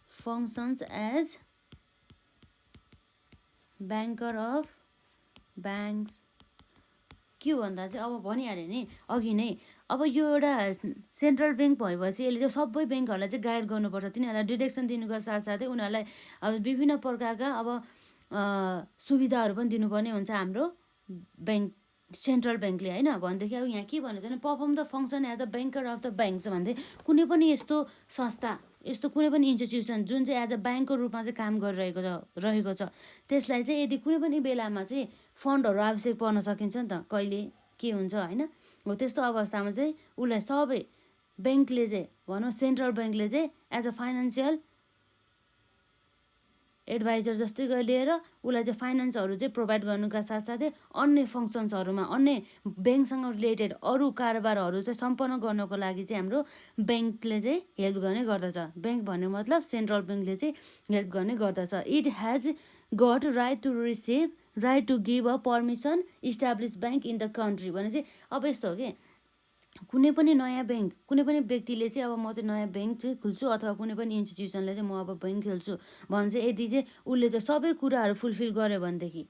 functions as banker of banks. के भन्दा चाहिँ अब भनिहालेँ नि अघि नै, अब यो एउटा सेन्ट्रल ब्याङ्क भएपछि यसले चाहिँ सबै ब्याङ्कहरूलाई चाहिँ गाइड गर्नुपर्छ, तिनीहरूलाई डिरेक्सन दिनुको साथसाथै उनीहरूलाई अब विभिन्न प्रकारका अब सुविधाहरू पनि दिनुपर्ने हुन्छ हाम्रो ब्याङ्क सेन्ट्रल ब्याङ्कले, होइन। भनेदेखि अब यहाँ के भनेको छ भने perform the function as the banker of the bank छ भन्दै कुनै पनि यस्तो संस्था, यस्तो कुनै पनि इन्स्टिट्युसन जुन चाहिँ एज अ ब्याङ्कको रूपमा चाहिँ काम गरिरहेको छ त्यसलाई चाहिँ यदि कुनै पनि बेलामा चाहिँ फन्डहरू आवश्यक पर्न सकिन्छ नि त, कहिले के हुन्छ, होइन। हो त्यस्तो अवस्थामा चाहिँ उसलाई सबै ब्याङ्कले चाहिँ भनौँ सेन्ट्रल ब्याङ्कले चाहिँ एज अ फाइनेन्सियल एडभाइजर जस्तै लिएर उसलाई चाहिँ फाइनेन्सहरू चाहिँ प्रोभाइड गर्नुका साथसाथै अन्य फङ्सन्सहरूमा अन्य ब्याङ्कसँग रिलेटेड अरू कारोबारहरू चाहिँ सम्पन्न गर्नको लागि चाहिँ हाम्रो ब्याङ्कले चाहिँ हेल्प गर्ने गर्दछ। ब्याङ्क भन्ने मतलब सेन्ट्रल ब्याङ्कले चाहिँ हेल्प गर्ने गर्दछ। It has got right to receive, right to give a permission establish bank in the country भने चाहिँ अब यस्तो हो कि कुनै पनि नयाँ ब्याङ्क, कुनै पनि व्यक्तिले चाहिँ अब म चाहिँ नयाँ ब्याङ्क चाहिँ खुल्छु अथवा कुनै पनि इन्स्टिट्युसनले चाहिँ म अब ब्याङ्क खोल्छु भने चाहिँ यदि चाहिँ उसले चाहिँ सबै कुराहरू फुलफिल गर्यो भनेदेखि,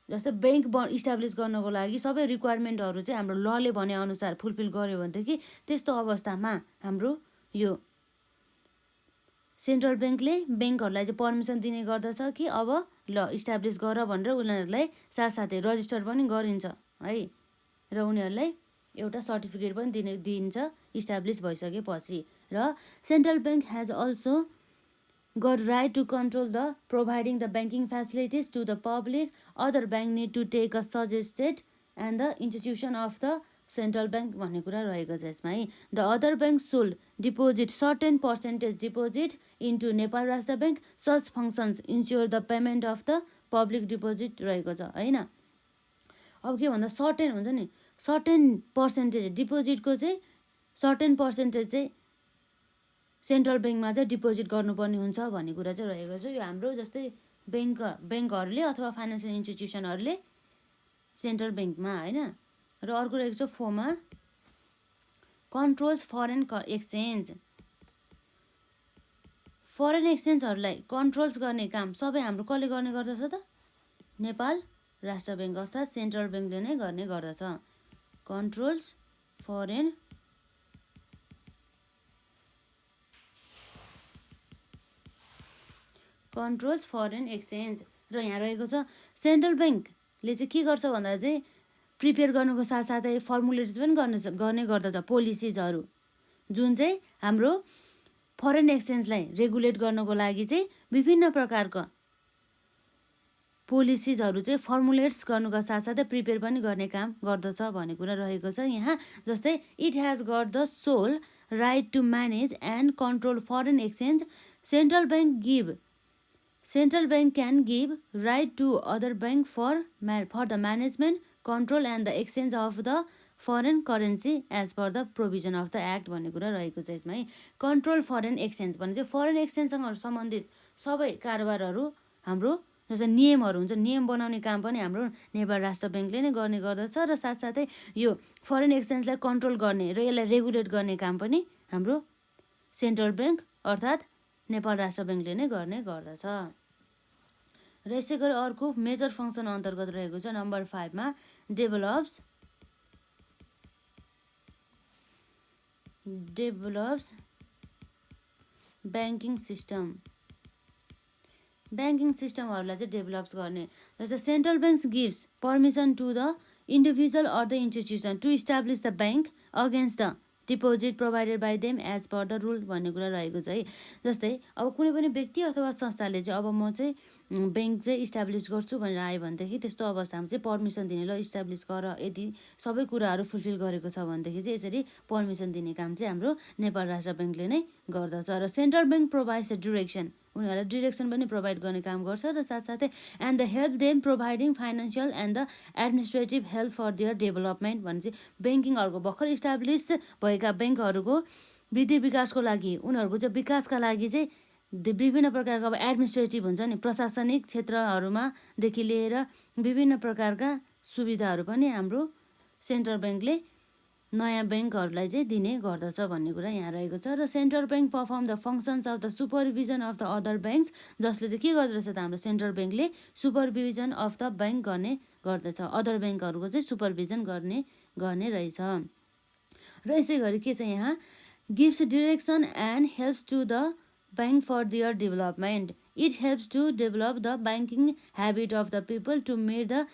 जस्तै ब्याङ्क इस्टाब्लिस गर्नको लागि सबै रिक्वायरमेन्टहरू चाहिँ हाम्रो लले भनेअनुसार फुलफिल गर्यो भनेदेखि त्यस्तो अवस्थामा हाम्रो यो सेन्ट्रल ब्याङ्कले ब्याङ्कहरूलाई चाहिँ पर्मिसन दिने गर्दछ कि अब ल इस्टाब्लिस गर भनेर उनीहरूलाई साथसाथै रजिस्टर पनि गरिन्छ है, र उनीहरूलाई एउटा सर्टिफिकेट पनि दिन्छ इस्टाब्लिस भइसकेपछि। र central bank has also got right to control the providing the banking facilities to the public, other bank need to take a suggested and the institution of the central bank भन्ने कुरा रहेको छ यसमा है। The other bank should deposit certain percentage deposit into Nepal Rastra bank, such functions ensure the payment of the public deposit रहेको छ, होइन। अब के भन्दा सर्टेन हुन्छ नि, सर्टेन पर्सेन्टेज डिपोजिटको चाहिँ सर्टेन पर्सेन्टेज चाहिँ सेन्ट्रल ब्याङ्कमा चाहिँ डिपोजिट गर्नुपर्ने हुन्छ भन्ने कुरा चाहिँ रहेको छ। यो हाम्रो जस्तै ब्याङ्कहरूले अथवा फाइनेन्सियल इन्स्टिट्युसनहरूले सेन्ट्रल ब्याङ्कमा, होइन। र अर्को रहेको छ फोमा कन्ट्रोल्स फरेन एक्सचेन्ज। फरेन एक्सचेन्जहरूलाई कन्ट्रोल्स गर्ने काम सबै हाम्रो कसले गर्ने गर्दछ त? नेपाल राष्ट्र ब्याङ्क अर्थात् सेन्ट्रल ब्याङ्कले नै गर्ने गर्दछ। Controls foreign exchange. र यहाँ रहेको छ सेन्ट्रल ब्याङ्कले चाहिँ के गर्छ भन्दा चाहिँ प्रिपेयर गर्नुको साथसाथै फर्मुलेट्स पनि गर्ने गर्दछ पोलिसिजहरू, जुन चाहिँ हाम्रो फरेन एक्सचेन्जलाई रेगुलेट गर्नको लागि चाहिँ विभिन्न प्रकारको पोलिसिजहरू चाहिँ फर्मुलेट्स गर्नुको साथसाथै प्रिपेयर पनि गर्ने काम गर्दछ भन्ने कुरा रहेको छ यहाँ। जस्तै it has got the sole right to manage and control foreign exchange, central bank can give right to other bank for the management, control and the exchange of the foreign currency as per the provision of the act भन्ने कुरा रहेको छ यसमा है। Control foreign exchange भने चाहिँ foreign एक्सचेन्जसँग सम्बन्धित सबै कारोबारहरू हाम्रो जस्तै नियमहरू हुन्छ, नियम बनाउने काम पनि हाम्रो नेपाल राष्ट्र ब्याङ्कले नै गर्ने गर्दछ। र साथसाथै यो फरेन एक्सचेन्जलाई कन्ट्रोल गर्ने र यसलाई रेगुलेट गर्ने काम पनि हाम्रो सेन्ट्रल ब्याङ्क अर्थात् नेपाल राष्ट्र ब्याङ्कले नै गर्ने गर्दछ। र यसै गरी अर्को मेजर फङ्सन अन्तर्गत रहेको छ नम्बर 5 मा डेभलप्स ब्याङ्किङ सिस्टम। ब्याङ्किङ सिस्टमहरूलाई चाहिँ डेभलप्स गर्ने, जस्तै central bank gives permission to the individual or the institution to establish the bank against the deposit provided by them as per the rule भन्ने कुरा रहेको छ है। जस्तै अब कुनै पनि व्यक्ति अथवा संस्थाले चाहिँ अब म चाहिँ ब्याङ्क चाहिँ इस्टाब्लिस गर्छु भनेर आयो भनेदेखि त्यस्तो अवस्थामा चाहिँ पर्मिसन दिने, ल इस्टाब्लिस गर, यदि सबै कुराहरू फुलफिल गरेको छ भनेदेखि चाहिँ यसरी पर्मिसन दिने काम चाहिँ हाम्रो नेपाल राष्ट्र ब्याङ्कले नै गर्दछ। र central bank provides the direction, उनीहरूलाई डिरेक्सन पनि प्रोभाइड गर्ने काम गर्छ। र साथसाथै and the help them providing financial and the administrative help for their development भने चाहिँ ब्याङ्किङहरूको भर्खर इस्टाब्लिस भएका ब्याङ्कहरूको वृद्धि विकासको लागि, उनीहरूको चाहिँ विकासका लागि चाहिँ विभिन्न प्रकारको अब एडमिनिस्ट्रेटिभ हुन्छ नि, प्रशासनिक क्षेत्रहरूमादेखि लिएर विभिन्न प्रकारका सुविधाहरू पनि हाम्रो सेन्ट्रल ब्याङ्कले नयाँ ब्याङ्कहरूलाई चाहिँ दिने गर्दछ भन्ने कुरा यहाँ रहेको छ। र central bank perform the functions of the supervision of the other banks, जसले चाहिँ के गर्दो रहेछ त हाम्रो सेन्ट्रल ब्याङ्कले सुपरभिजन अफ द ब्याङ्क गर्ने गर्दछ, अदर ब्याङ्कहरूको चाहिँ सुपरभिजन गर्ने रहेछ। र यसै गरी के छ यहाँ, gives direction and helps to the bank for their development, it helps to develop the banking habit of the people to made the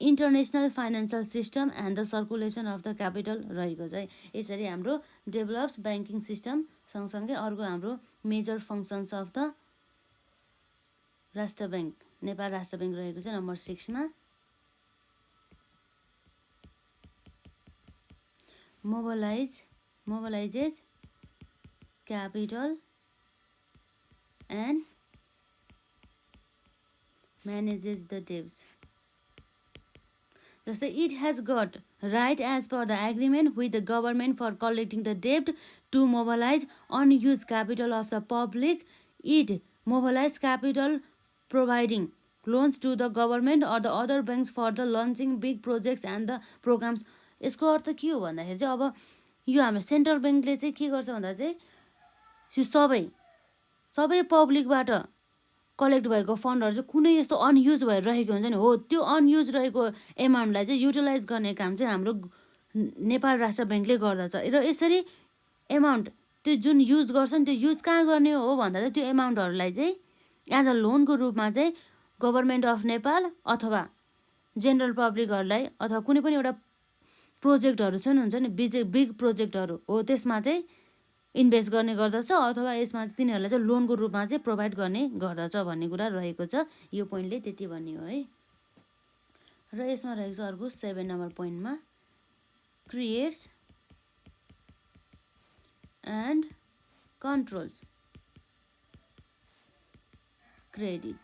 international financial system and the circulation of the capital रहेको छ है। यसरी हाम्रो develops banking system सँगसँगै अर्को हाम्रो major functions of the राष्ट्र bank, Nepal Rastra bank रहेको छ नम्बर 6 मा। mobilizes capital and manages the debts। जस्तै it has got right as per the agreement with the government for collecting the डेब्ट to mobilise unused capital of the public, it mobilise capital providing loans to the government or the other banks for the launching big projects and the programmes. यसको अर्थ के हो भन्दाखेरि चाहिँ अब यो हाम्रो सेन्ट्रल ब्याङ्कले चाहिँ के गर्छ भन्दा चाहिँ यो सबै पब्लिकबाट कलेक्ट भएको फन्डहरू चाहिँ कुनै यस्तो अनयुज भएर रहेको हुन्छ नि, हो त्यो अनयुज रहेको एमाउन्टलाई चाहिँ युटिलाइज गर्ने काम चाहिँ हाम्रो नेपाल राष्ट्र ब्याङ्कले गर्दछ। र यसरी एमाउन्ट त्यो जुन युज गर्छ नि त्यो युज कहाँ गर्ने हो भन्दा चाहिँ त्यो एमाउन्टहरूलाई चाहिँ एज अ लोनको रूपमा चाहिँ गभर्मेन्ट अफ नेपाल अथवा जेनरल पब्लिकहरूलाई अथवा कुनै पनि एउटा प्रोजेक्टहरू छन् हुन्छ नि बिग प्रोजेक्टहरू हो त्यसमा चाहिँ इन्भेस्ट गर्ने गर्दछ अथवा यसमा चाहिँ तिनीहरूलाई चाहिँ लोनको रूपमा चाहिँ प्रोभाइड गर्ने गर्दछ भन्ने कुरा रहेको छ। यो पोइन्टले त्यति भन्ने हो है। र यसमा रहेको छ अर्को 7 नम्बर पोइन्टमा क्रिएट्स एन्ड कन्ट्रोल्स क्रेडिट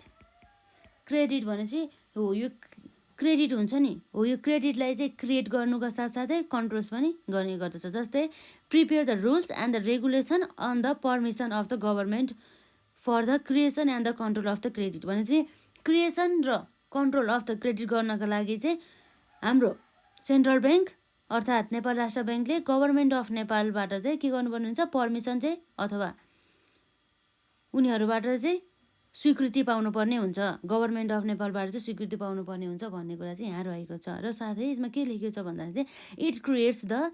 भनेपछि हो यो क्रेडिट हुन्छ नि, हो यो क्रेडिटलाई चाहिँ क्रिएट गर्नुको साथसाथै कन्ट्रोल्स पनि गर्ने गर्दछ। जस्तै prepare the rules and the regulation on the permission of the government for the creation and the control of the credit भनेपछि क्रिएसन र कन्ट्रोल अफ द क्रेडिट गर्नको लागि चाहिँ हाम्रो सेन्ट्रल ब्याङ्क अर्थात् नेपाल राष्ट्र ब्याङ्कले गभर्मेन्ट अफ नेपालबाट चाहिँ के गर्नुपर्ने हुन्छ, पर्मिसन चाहिँ अथवा उनीहरूबाट चाहिँ स्वीकृति पाउनुपर्ने हुन्छ, गभर्मेन्ट अफ नेपालबाट चाहिँ स्वीकृति पाउनुपर्ने हुन्छ भन्ने कुरा चाहिँ यहाँ रहेको छ। र साथै यसमा के लेखेको छ भन्दाखेरि चाहिँ it creates the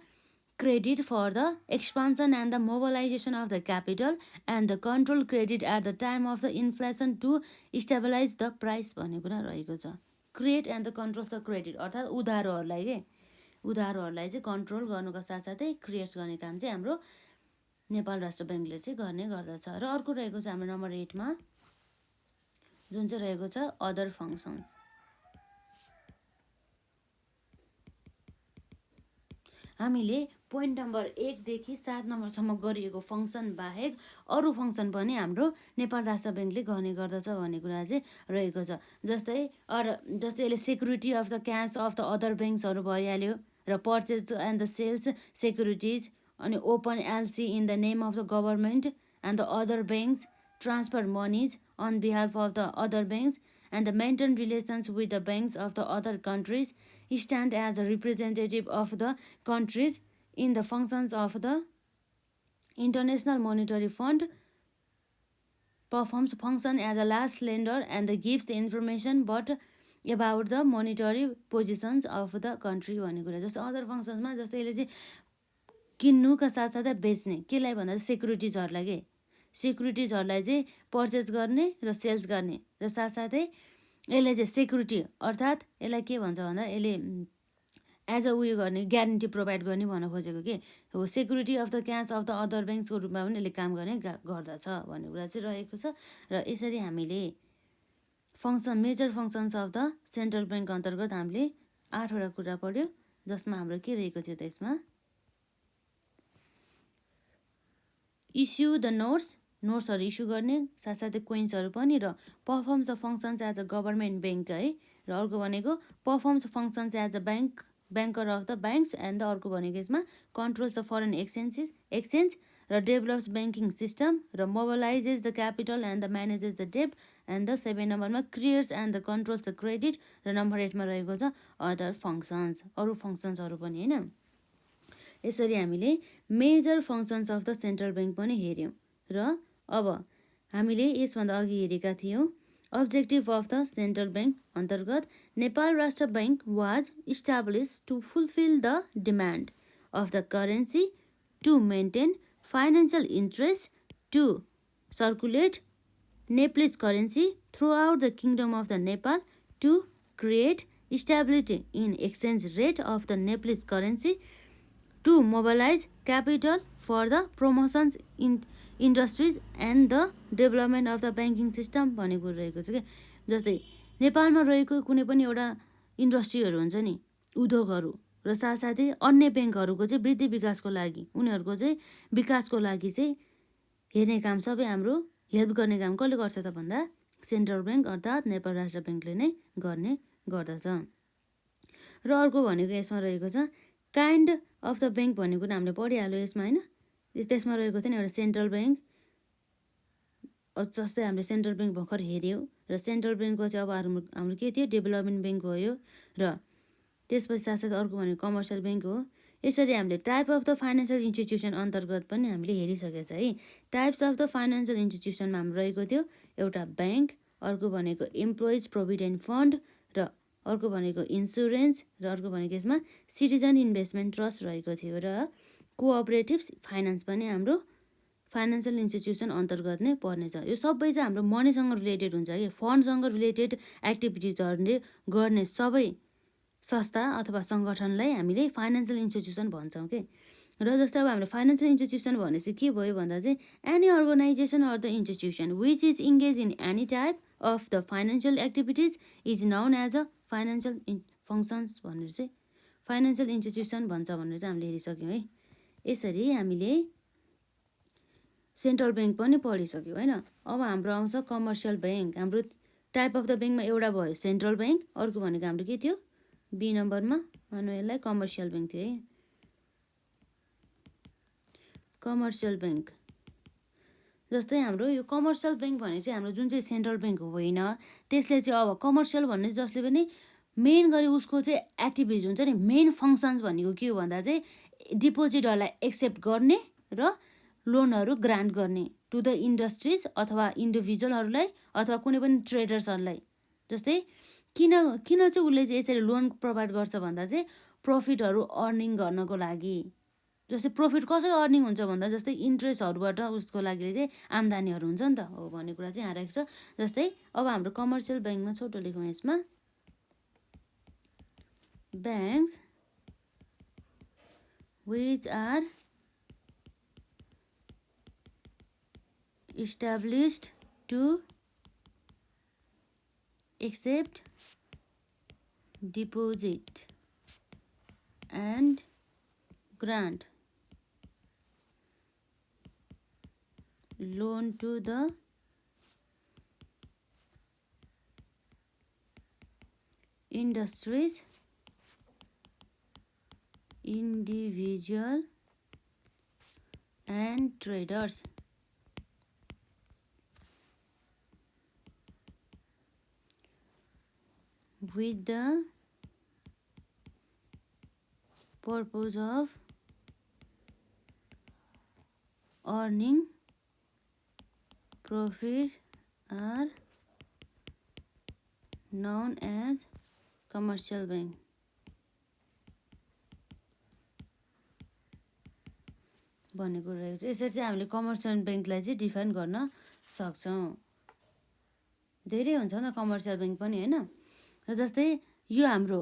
credit for the expansion and the mobilisation of the capital and the control credit at the time of the inflation to stabilise the price भन्ने कुरा रहेको छ। Create and the controls the credit अर्थात् उधारोहरूलाई चाहिँ control गर्नुको साथसाथै creates गर्ने काम चाहिँ हाम्रो नेपाल राष्ट्र ब्याङ्कले चाहिँ गर्ने गर्दछ। र अर्को रहेको छ हाम्रो नम्बर 8 मा जुन चाहिँ रहेको छ अदर फङ्सन्स। हामीले पोइन्ट नम्बर 1 देखि 7 नम्बरसम्म गरिएको फङ्सन बाहेक अरू फङ्सन पनि हाम्रो नेपाल राष्ट्र ब्याङ्कले गर्ने गर्दछ भन्ने कुरा चाहिँ रहेको छ। जस्तै यसले security of the cash of the other ब्याङ्क्सहरू भइहाल्यो र purchase and the sales securities अनि open LC in the name of the government and the other banks, transfer moneys on behalf of the other banks and the maintain relations with the banks of the other countries, stand as a representative of the countries in the functions of the International Monetary Fund, performs function as a last lender and gives the information but about the monetary positions of the country भन्ने कुरा। जस्तो other फङ्सन्समा जस्तै यसले चाहिँ किन्नुका साथसाथै बेच्ने केलाई भन्दा सेक्युरिटिजहरूलाई सेक्युरिटिजहरूलाई चाहिँ पर्चेस गर्ने र सेल्स गर्ने र साथसाथै यसले चाहिँ सेक्युरिटी अर्थात् यसलाई के भन्छ भन्दा यसले एज अ उयो गर्ने ग्यारेन्टी प्रोभाइड गर्ने भन्न खोजेको के हो, security of the cash of the other ब्याङ्क्सको रूपमा पनि यसले काम गर्ने गर्दछ भन्ने कुरा चाहिँ रहेको छ। र यसरी हामीले major functions of the central bank अन्तर्गत हामीले 8वटा कुरा पढ्यो, जसमा हाम्रो के रहेको थियो त यसमा इस्यु द नोट्सहरू इस्यु गर्ने साथसाथै कोइन्सहरू पनि र performs the functions as a government bank है। र अर्को भनेको performs functions as a banker of the banks and the अर्को भनेको यसमा कन्ट्रोल्स द फरेन एक्सचेन्ज र डेभलप्स ब्याङ्किङ सिस्टम र mobilises the capital and the manages the डेब्ट एन्ड द 7 नम्बरमा creates and the controls the credit र number 8 मा रहेको छ अदर फङ्सन्स, अरू फङ्सन्सहरू पनि होइन। यसरी हामीले major functions of the central bank पनि हेऱ्यौँ। र अब हामीले यसभन्दा अघि हेरेका थियौँ objective of the central bank अन्तर्गत Nepal Rastra Bank was establish to fulfil the demand of the currency to maintain financial interest, to circulate Nepalese currency throughout the kingdom of the Nepal, to create stability in exchange rate of the Nepalese currency, to mobilize capital for the promotions in industries and the development of the banking system भन्ने कुरो रहेको छ क्या। जस्तै नेपालमा रहेको कुनै पनि एउटा इन्डस्ट्रीहरू हुन्छ नि, उद्योगहरू र साथसाथै अन्य ब्याङ्कहरूको चाहिँ वृद्धि विकासको लागि, उनीहरूको चाहिँ विकासको लागि चाहिँ हेर्ने काम सबै हाम्रो हेल्प गर्ने काम कसले गर्छ त भन्दा सेन्ट्रल ब्याङ्क अर्थात् नेपाल राष्ट्र ब्याङ्कले नै गर्ने गर्दछ। र अर्को भनेको यसमा रहेको छ काइन्ड अफ द ब्याङ्क भन्ने कुरा हामीले पढिहाल्यो यसमा होइन। त्यसमा रहेको थियो नि एउटा सेन्ट्रल ब्याङ्क, जस्तै हामीले सेन्ट्रल ब्याङ्क भर्खर हेऱ्यौँ र सेन्ट्रल ब्याङ्कपछि अब हाम्रो के थियो डेभलपमेन्ट ब्याङ्क भयो र त्यसपछि साथसाथै अर्को भनेको कमर्सियल ब्याङ्क हो। यसरी हामीले type of the financial institution अन्तर्गत पनि हामीले हेरिसकेको छ है। टाइप्स अफ द फाइनेन्सियल इन्स्टिट्युसनमा हाम्रो रहेको थियो एउटा ब्याङ्क, अर्को भनेको इम्प्लोइज प्रोभिडेन्ट फन्ड र अर्को भनेको इन्सुरेन्स र अर्को भनेको यसमा सिटिजन इन्भेस्टमेन्ट ट्रस्ट रहेको थियो र कोअपरेटिभ फाइनेन्स पनि हाम्रो फाइनेन्सियल इन्स्टिट्युसन अन्तर्गत नै पर्नेछ। यो सबै चाहिँ हाम्रो मनीसँग रिलेटेड हुन्छ कि फन्डसँग रिलेटेड एक्टिभिटिजहरूले गर्ने सबै संस्था अथवा सङ्गठनलाई हामीले फाइनेन्सियल इन्स्टिट्युसन भन्छौँ कि। र जस्तै अब हामीले फाइनेन्सियल इन्स्टिट्युसन भनेपछि के भयो भन्दा चाहिँ any organisation or the institution which is engage in any type of the financial activities is known as a financial functions भनेर चाहिँ फाइनेन्सियल इन्स्टिट्युसन भन्छ भनेर चाहिँ हामीले हेरिसक्यौँ है। यसरी हामीले सेन्ट्रल ब्याङ्क पनि पढिसक्यौँ होइन। अब हाम्रो आउँछ कमर्सियल ब्याङ्क। हाम्रो टाइप अफ द ब्याङ्कमा एउटा भयो सेन्ट्रल ब्याङ्क, अर्को भनेको हाम्रो के थियो बी नम्बरमा भनौँ यसलाई कमर्सियल ब्याङ्क थियो है। कमर्सियल ब्याङ्क जस्तै हाम्रो यो कमर्सियल ब्याङ्क भने चाहिँ हाम्रो जुन चाहिँ सेन्ट्रल ब्याङ्क होइन त्यसले चाहिँ अब कमर्सियल भन्ने जसले पनि मेन गरी उसको चाहिँ एक्टिभिटिज हुन्छ नि, मेन फङ्सन्स भनेको के हो भन्दा चाहिँ डिपोजिटहरूलाई एक्सेप्ट गर्ने र लोनहरू ग्रान्ट गर्ने टु द इन्डस्ट्रिज अथवा इन्डिभिजुअलहरूलाई अथवा कुनै पनि ट्रेडर्सहरूलाई। जस्तै किन चाहिँ उसले चाहिँ यसरी लोन प्रोभाइड गर्छ भन्दा चाहिँ प्रफिटहरू अर्निङ गर्नको लागि। जस्तै प्रफिट कसरी अर्निङ हुन्छ भन्दा जस्तै इन्ट्रेस्टहरूबाट उसको लागि चाहिँ आम्दानीहरू हुन्छ नि त हो भन्ने कुरा चाहिँ यहाँ आएको छ। जस्तै अब हाम्रो कमर्सियल ब्याङ्कमा छोटो लेखौँ यसमा banks which are established to accept deposit and grant loan to the industries, individual and traders with the purpose of earning profit are known as commercial bank। भनेको रहेको छ। यसरी चाहिँ हामीले कमर्सियल ब्याङ्कलाई चाहिँ डिफाइन गर्न सक्छौँ। धेरै हुन्छ नि कमर्सियल ब्याङ्क पनि होइन। र जस्तै यो हाम्रो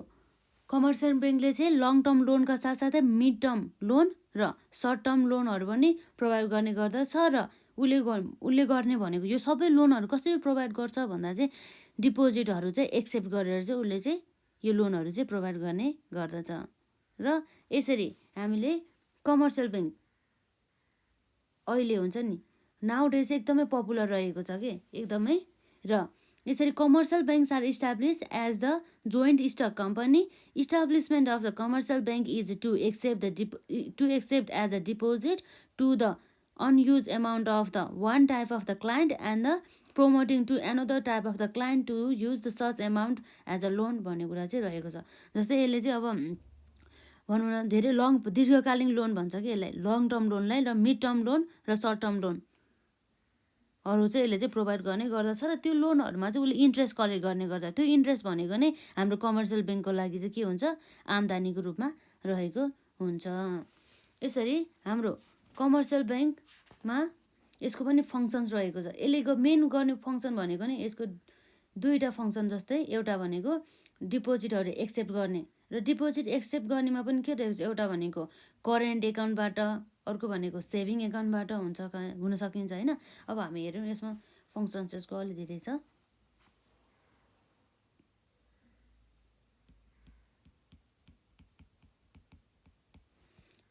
कमर्सियल ब्याङ्कले चाहिँ लङ टर्म लोनका साथसाथै मिड टर्म लोन र सर्ट टर्म लोनहरू पनि प्रोभाइड गर्ने गर्दछ र उसले गर्ने भनेको यो सबै लोनहरू कसरी प्रोभाइड गर्छ भन्दा चाहिँ डिपोजिटहरू चाहिँ एक्सेप्ट गरेर चाहिँ उसले चाहिँ यो लोनहरू चाहिँ प्रोभाइड गर्ने गर्दछ। र यसरी हामीले कमर्सियल ब्याङ्क अहिले हुन्छ नि नाउ डेज एकदमै पपुलर रहेको छ कि एकदमै। र यसरी commercial banks are establish as the joint stock company. Establishment of the commercial bank is to accept as a deposit to the unused amount of the one type of the client and the promoting to another type of the client to use the such amount as a loan भन्ने कुरा चाहिँ रहेको छ। जस्तै यसले चाहिँ अब भनौँ न धेरै दीर्घकालीन लोन भन्छ कि यसलाई, लङ टर्म लोनलाई र मिड टर्म लोन र सर्ट टर्म लोनहरू चाहिँ यसले चाहिँ प्रोभाइड गर्ने गर्दछ र त्यो लोनहरूमा चाहिँ उसले इन्ट्रेस्ट कलेक्ट गर्ने गर्छ। त्यो इन्ट्रेस्ट भनेको नै हाम्रो कमर्सियल ब्याङ्कको लागि चाहिँ के हुन्छ आम्दानीको रूपमा रहेको हुन्छ। यसरी हाम्रो कमर्सियल ब्याङ्कमा यसको पनि फङ्सन्स रहेको छ। यसले मेन गर्ने फङ्सन भनेको नि यसको दुईवटा फङ्सन जस्तै, एउटा भनेको डिपोजिटहरू एक्सेप्ट गर्ने र डिपोजिट एक्सेप्ट गर्नेमा पनि के रहेको छ, एउटा भनेको करेन्ट एकाउन्टबाट, अर्को भनेको सेभिङ एकाउन्टबाट हुन सकिन्छ होइन। अब हामी हेरौँ यसमा फङ्सन्स यसको अलिकति छ।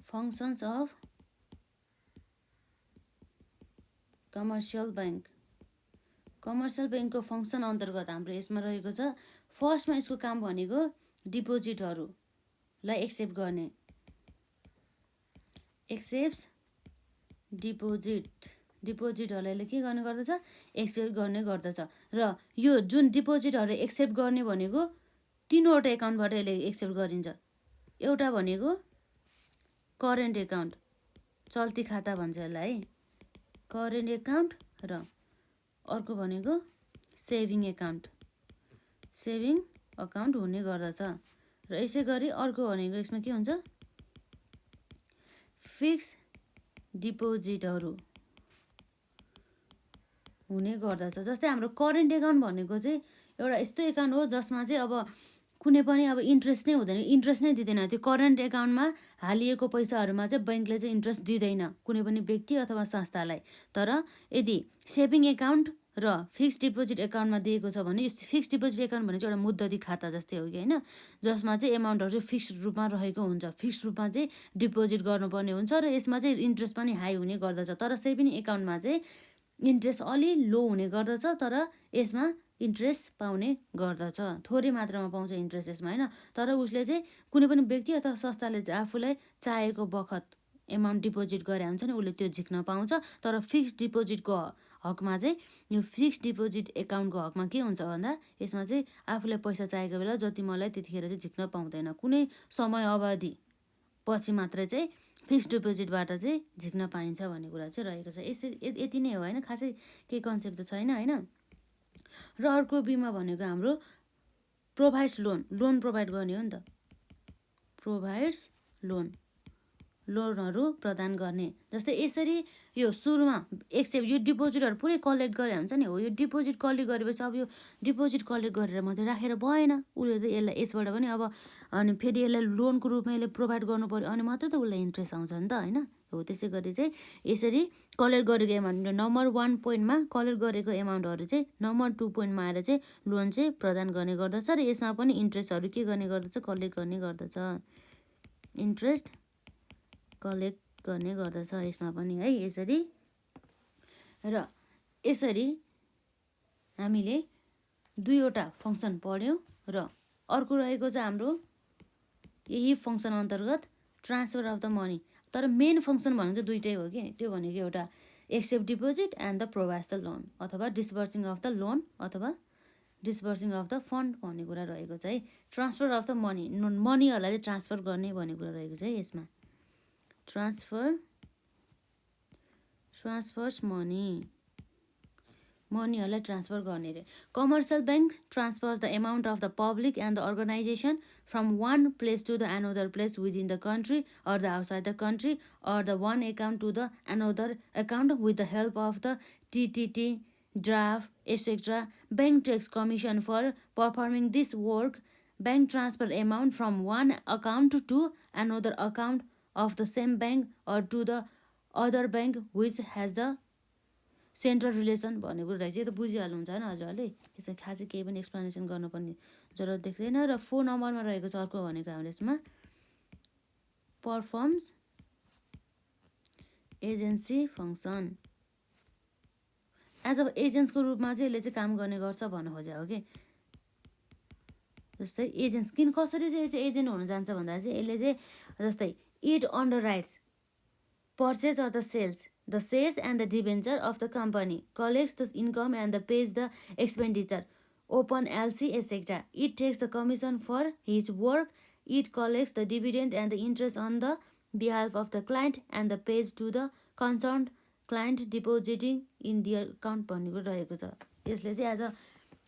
Functions of commercial bank. Commercial ब्याङ्कको फङ्सन अन्तर्गत हाम्रो यसमा रहेको छ, फर्स्टमा यसको काम भनेको डिपोजिटहरूलाई एक्सेप्ट गर्ने, एक्सेप्ट डिपोजिटहरूलाई के गर्ने गर्दछ, एक्सेप्ट गर्ने गर्दछ। र यो जुन डिपोजिटहरू एक्सेप्ट गर्ने भनेको तीनवटा एकाउन्टबाट यसले एक्सेप्ट गरिन्छ। एउटा भनेको करेन्ट एकाउन्ट, चल्ती खाता भन्छ यसलाई है, करेन्ट एकाउन्ट, र अर्को भनेको सेभिङ एकाउन्ट हुने गर्दछ। र यसै गरी अर्को भनेको यसमा के हुन्छ, फिक्स डिपोजिटहरू हुने गर्दछ। जस्तै हाम्रो करेन्ट एकाउन्ट भनेको चाहिँ एउटा यस्तो एकाउन्ट हो जसमा चाहिँ अब कुनै पनि अब इन्ट्रेस्ट नै हुँदैन, इन्ट्रेस्ट नै दिँदैन। त्यो करेन्ट एकाउन्टमा हालिएको पैसाहरूमा चाहिँ ब्याङ्कले चाहिँ इन्ट्रेस्ट दिँदैन कुनै पनि व्यक्ति अथवा संस्थालाई। तर यदि सेभिङ एकाउन्ट र फिक्स्ड डिपोजिट एकाउन्टमा दिएको छ भने, यो फिक्स्ड डिपोजिट एकाउन्ट भने चाहिँ एउटा मुद्दती खाता जस्तै हो कि होइन, जसमा चाहिँ एमाउन्टहरू फिक्स्ड रूपमा रहेको हुन्छ, फिक्स्ड रूपमा चाहिँ डिपोजिट गर्नुपर्ने हुन्छ र यसमा चाहिँ इन्ट्रेस्ट पनि हाई हुने गर्दछ। तर सेभिङ एकाउन्टमा चाहिँ इन्ट्रेस्ट अलि लो हुने गर्दछ, तर यसमा इन्ट्रेस्ट पाउने गर्दछ, थोरै मात्रामा पाउँछ इन्ट्रेस्ट यसमा होइन। तर उसले चाहिँ कुनै पनि व्यक्ति अथवा संस्थाले चाहिँ आफूलाई चाहेको बखत एमाउन्ट डिपोजिट गरे हुन्छ नि, उसले त्यो झिक्न पाउँछ। तर फिक्स्ड डिपोजिटको हकमा चाहिँ, यो फिक्स्ड डिपोजिट एकाउन्टको हकमा के हुन्छ भन्दा, यसमा चाहिँ आफूलाई पैसा चाहेको बेला जति मलाई त्यतिखेर चाहिँ झिक्न पाउँदैन, कुनै समय अवधि पछि मात्रै चाहिँ फिक्स्ड डिपोजिटबाट चाहिँ झिक्न पाइन्छ भन्ने कुरा चाहिँ रहेको छ। यति नै हो होइन, खासै केही कन्सेप्ट त छैन होइन। र अर्को बिमा भनेको हाम्रो प्रोभाइड्स लोन प्रोभाइड गर्ने हो नि त, प्रोभाइड्स लोनहरू प्रदान गर्ने। जस्तै यसरी यो सुरुमा एक्सेप्ट यो डिपोजिटहरू पुरै कलेक्ट गरे हुन्छ नि, हो यो डिपोजिट कलेक्ट गरेपछि अब यो डिपोजिट कलेक्ट गरेर मात्रै राखेर भएन, उसले त यसलाई यसबाट पनि अब अनि फेरि यसलाई लोनको रूपमा यसले प्रोभाइड गर्नु पऱ्यो, अनि मात्रै त उसलाई इन्ट्रेस्ट आउँछ नि त होइन। हो त्यसै गरी चाहिँ यसरी कलेक्ट गरेको एमाउन्ट नम्बर 1 पोइन्टमा कलेक्ट गरेको एमाउन्टहरू चाहिँ नम्बर 2 पोइन्टमा आएर चाहिँ लोन चाहिँ प्रदान गर्ने गर्दछ। र यसमा पनि इन्ट्रेस्टहरू के गर्ने गर्दछ, कलेक्ट गर्ने गर्दछ, इन्ट्रेस्ट कलेक्ट गर्ने गर्दछ यसमा पनि है। यसरी र यसरी हामीले दुईवटा फङ्सन पढ्यौँ। र अर्को रहेको चाहिँ हाम्रो यही फङ्सन अन्तर्गत ट्रान्सफर अफ द मनी। तर मेन फङ्सन भनेको चाहिँ दुइटै हो कि, त्यो भनेको एउटा accept deposit and the provides the loan, अथवा डिस्बर्सिङ अफ द लोन अथवा डिस्बर्सिङ अफ द फन्ड भन्ने कुरा रहेको छ है। ट्रान्सफर अफ द मनीहरूलाई चाहिँ ट्रान्सफर गर्ने भन्ने कुरा रहेको छ है यसमा। ट्रान्सफर्स मनीहरूलाई ट्रान्सफर गर्ने रे। Commercial bank transfers the amount of the public and the organisation from one place to the another place within the country or the outside the country or the one account to the another account with the help of the TTT, draft, etcetera. Bank takes commission for performing this work. Bank transfer amount from one account to another account of the same bank or to the other bank which has the central relation भन्ने कुरा चाहिँ त बुझिहाल्नुहुन्छ होइन हजुरहरूले, यसमा खासै केही पनि एक्सप्लेनेसन गर्नुपर्ने जरुरत देख्दैन। र 4 नम्बरमा रहेको छ अर्को भनेको हाम्रो यसमा परफर्म्स एजेन्सी फङ्सन। एज अ एजेन्ट्सको रूपमा चाहिँ यसले चाहिँ काम गर्ने गर्छ भन्नु खोजेको हो कि। जस्तै एजेन्ट्स कसरी चाहिँ एजेन्ट हुन जान्छ भन्दा चाहिँ यसले चाहिँ जस्तै it underwrites purchase or the shares and the debenture of the company, collects the income and the pays the expenditure, open LC etcetera. It takes the commission for his work, it collects the dividend and the interest on the behalf of the client and the pays to the concerned client depositing in their account भन्ने कुरा रहेको छ। यसले चाहिँ as a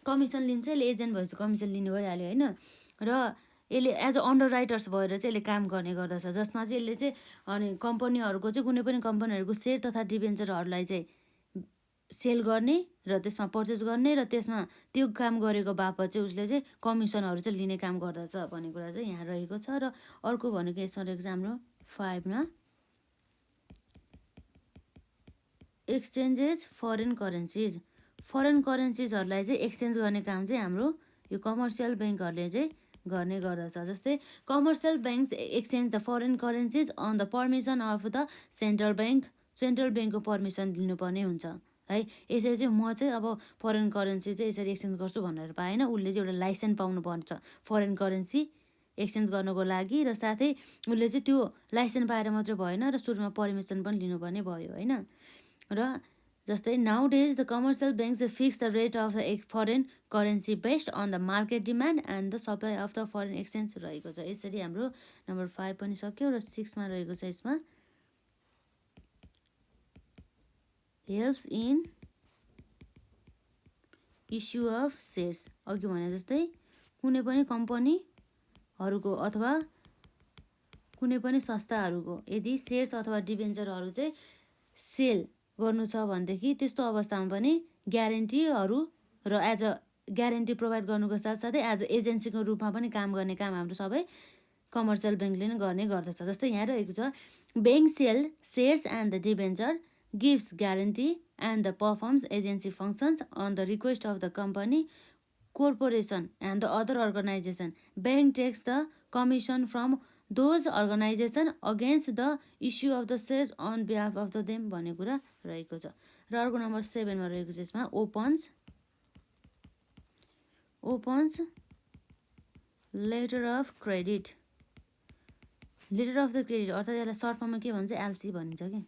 commission लिन्छ, यसले agent भएपछि commission लिने भइहाल्यो होइन। र यसले एज अ अन्डर राइटर्स भएर चाहिँ यसले काम गर्ने गर्दछ, जसमा चाहिँ यसले चाहिँ अनि कम्पनीहरूको चाहिँ कुनै पनि कम्पनीहरूको सेयर तथा डिबेन्चरहरूलाई चाहिँ सेल गर्ने र त्यसमा पर्चेस गर्ने र त्यसमा त्यो काम गरेको बापत चाहिँ उसले चाहिँ कमिसनहरू चाहिँ लिने काम गर्दछ भन्ने कुरा चाहिँ यहाँ रहेको छ। र अर्को भनेको यसमा रहेको छ हाम्रो 5मा एक्सचेन्जेस फरेन करेन्सिज। फरेन करेन्सिजहरूलाई चाहिँ एक्सचेन्ज गर्ने काम चाहिँ हाम्रो यो कमर्सियल ब्याङ्कहरूले चाहिँ गर्ने गर्दछ। जस्तै commercial banks exchange the foreign currencies on the permission of the central bank. Central ब्याङ्कको पर्मिसन लिनुपर्ने हुन्छ है। यसरी चाहिँ म चाहिँ अब फरेन करेन्सी चाहिँ यसरी एक्सचेन्ज गर्छु भनेर पाएन, उसले चाहिँ एउटा लाइसेन्स पाउनुपर्छ फरेन करेन्सी एक्सचेन्ज गर्नको लागि, र साथै उसले चाहिँ त्यो लाइसेन्स पाएर मात्रै भएन र सुरुमा पर्मिसन पनि लिनुपर्ने भयो होइन। र जस्तै nowadays the commercial banks fix the rate of the foreign currency based on the market demand and the supply of the foreign exchange रहेको छ। यसरी हाम्रो नम्बर 5 पनि सक्यो। र 6मा रहेको छ यसमा helps in issue of shares. अघि भने जस्तै कुनै पनि कम्पनीहरूको अथवा कुनै पनि संस्थाहरूको यदि सेयर्स अथवा डिबेन्चरहरू चाहिँ सेल गर्नु छ भनेदेखि त्यस्तो अवस्थामा पनि ग्यारेन्टीहरू र एज अ ग्यारेन्टी प्रोभाइड गर्नुको साथसाथै एज अ एजेन्सीको रूपमा पनि काम गर्ने काम हाम्रो सबै कमर्सियल ब्याङ्कले नै गर्ने गर्दछ। जस्तै यहाँ रहेको छ bank sell shares and the debenture gives guarantee and the performs agency functions on the request of the company corporation and the other organization. Bank takes the commission from those organization against the issue of the shares on behalf of the them भन्ने कुरा रहेको छ। र अर्को number 7मा रहेको छ यसमा opens letter of credit। Letter of the credit अर्थात् यसलाई सर्ट फर्ममा के भन्छ एलसी भनिन्छ कि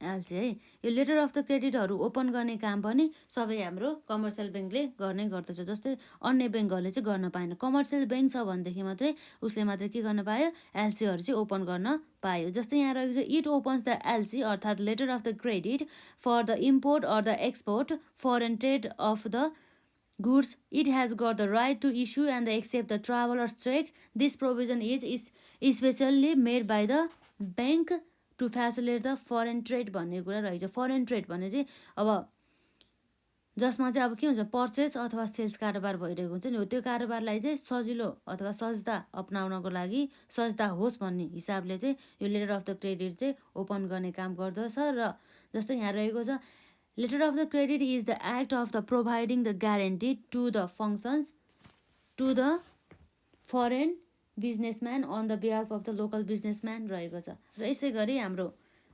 एलसी है। यो लेटर अफ द क्रेडिटहरू ओपन गर्ने काम पनि सबै हाम्रो कमर्सियल ब्याङ्कले गर्ने गर्दछ। जस्तै अन्य ब्याङ्कहरूले चाहिँ गर्न पाएन, कमर्सियल ब्याङ्क छ भनेदेखि मात्रै उसले मात्रै के गर्न पायो एलसीहरू चाहिँ ओपन गर्न पायो। जस्तै यहाँ रहेको छ इट ओपन्स द एलसी अर्थात् letter of the credit for the import or the export foreign trade of the goods. It has got the right to issue and accept the traveler's check. This provision is especially made by the bank to facilitate the foreign trade भन्ने कुरा रहेछ। Foreign trade भने चाहिँ अब जसमा चाहिँ अब के हुन्छ पर्चेस अथवा सेल्स कारोबार भइरहेको हुन्छ नि हो, त्यो कारोबारलाई चाहिँ सजिलो अथवा सहजता अपनाउनको लागि सहजता होस् भन्ने हिसाबले चाहिँ यो लेटर अफ द क्रेडिट चाहिँ ओपन गर्ने काम गर्दछ। र जस्तै यहाँ रहेको छ letter of the credit is the act of the providing the guarantee to the functions to the foreign businessman on the behalf of the local businessman रहेको छ। र यसै गरी हाम्रो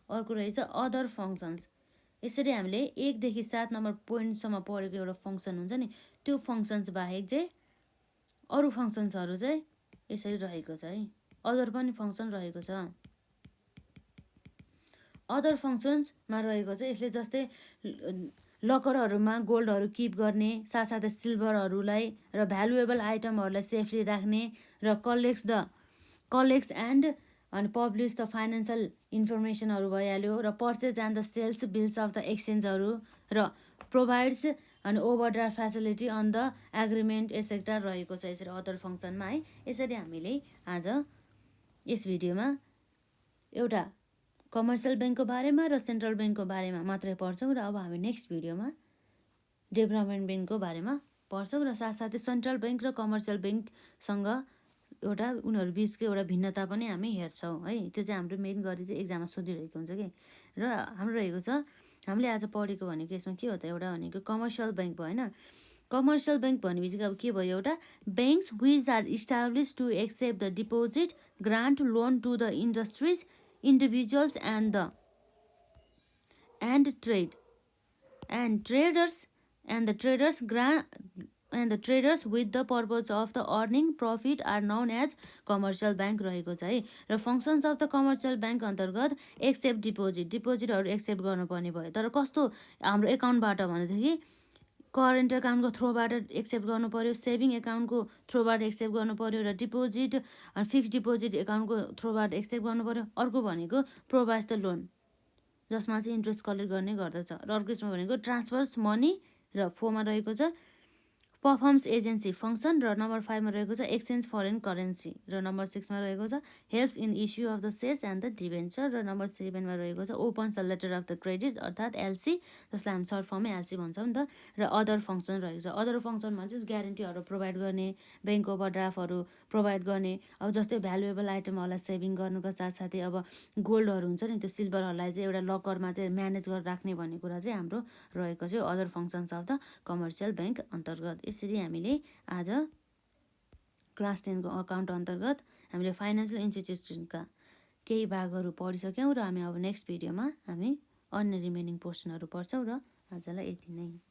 अर्को रहेछ अदर फङ्सन्स। यसरी हामीले 1 देखि 7 नम्बर पोइन्टसम्म पढेको एउटा फङ्सन हुन्छ नि, त्यो फङ्सन्स बाहेक चाहिँ अरू फङ्सन्सहरू चाहिँ यसरी रहेको छ है। अदर पनि फङ्सन रहेको छ। अदर फङ्सन्समा रहेको छ यसले जस्तै लकरहरूमा गोल्डहरू किप गर्ने, साथसाथै सिल्भरहरूलाई र भ्यालुएबल आइटमहरूलाई सेफली राख्ने, र कलेक्ट्स एन्ड अनि पब्लिस द फाइनेन्सियल इन्फर्मेसनहरू भइहाल्यो, र purchase and the sales bills of the एक्सचेन्जहरू, र प्रोभाइड्स अनि overdraft facility on the agreement etcetera रहेको छ यसरी अदर फङ्सनमा है। यसरी हामीले आज यस भिडियोमा एउटा कमर्सियल ब्याङ्कको बारेमा र सेन्ट्रल ब्याङ्कको बारेमा मात्रै पढ्छौँ, र अब हामी नेक्स्ट भिडियोमा डेभलपमेन्ट ब्याङ्कको बारेमा पढ्छौँ, र साथसाथै सेन्ट्रल ब्याङ्क र कमर्सियल ब्याङ्कसँग एउटा उनीहरू बिचको एउटा भिन्नता पनि हामी हेर्छौँ है। त्यो चाहिँ हाम्रो मेन गरी चाहिँ एक्जाममा सोधिरहेको हुन्छ कि। र हाम्रो रहेको छ हामीले आज पढेको भनेको यसमा के हो त एउटा भनेको कमर्सियल ब्याङ्क भयो होइन। कमर्सियल ब्याङ्क भन्ने बित्तिकै अब के भयो एउटा banks which are establish to accept the deposit grant loan to the industries individuals and traders with the purpose of the earning profit are known as commercial bank रहेको छ है। र functions of the commercial bank अन्तर्गत accept डिपोजिटहरू accept गर्नुपर्ने भयो। तर कस्तो हाम्रो एकाउन्टबाट भनेदेखि करेन्ट एकाउन्टको थ्रोबाट एक्सेप्ट गर्नु पऱ्यो, सेभिङ एकाउन्टको थ्रोबाट एक्सेप्ट गर्नु पऱ्यो, र डिपोजिट फिक्स्ड डिपोजिट एकाउन्टको थ्रोबाट एक्सेप्ट गर्नु पऱ्यो। अर्को भनेको प्रोभाइड्स द लोन जसमा चाहिँ इन्ट्रेस्ट कलेक्ट गर्ने गर्दछ, र अर्को यसमा भनेको ट्रान्सफर्स मनी र फोमा रहेको छ पर्फर्म्स एजेन्सी फङ्सन र नम्बर 5 मा रहेको छ एक्सचेन्ज फरेन करेन्सी र नम्बर 6 मा रहेको छ helps in issue of the shares and the debenture र नम्बर 7 मा रहेको छ opens the letter of the credit अर्थात् एलसी, जसलाई हामी सर्ट फर्ममै एलसी भन्छौँ नि त, र अदर फङ्सन रहेको छ। अदर फङ्सनमा चाहिँ ग्यारेन्टीहरू प्रोभाइड गर्ने, ब्याङ्क ओभरड्राफ्टहरू प्रोभाइड गर्ने, अब जस्तै भ्यालुएबल आइटमहरूलाई सेभिङ गर्नुको साथसाथै अब गोल्डहरू हुन्छ नि त्यो सिल्भरहरूलाई चाहिँ एउटा लकरमा चाहिँ म्यानेज गरेर राख्ने भन्ने कुरा चाहिँ हाम्रो रहेको छ other functions of the commercial bank अन्तर्गत। यसरी हामीले आज क्लास 10 को अकाउन्ट अन्तर्गत हामीले फाइनेन्सियल इन्स्टिट्युसनका केही भागहरू पढिसक्यौँ र हामी अब नेक्स्ट भिडियोमा हामी अन्य रिमेनिङ पोर्सनहरू पढ्छौँ र आजलाई यति नै।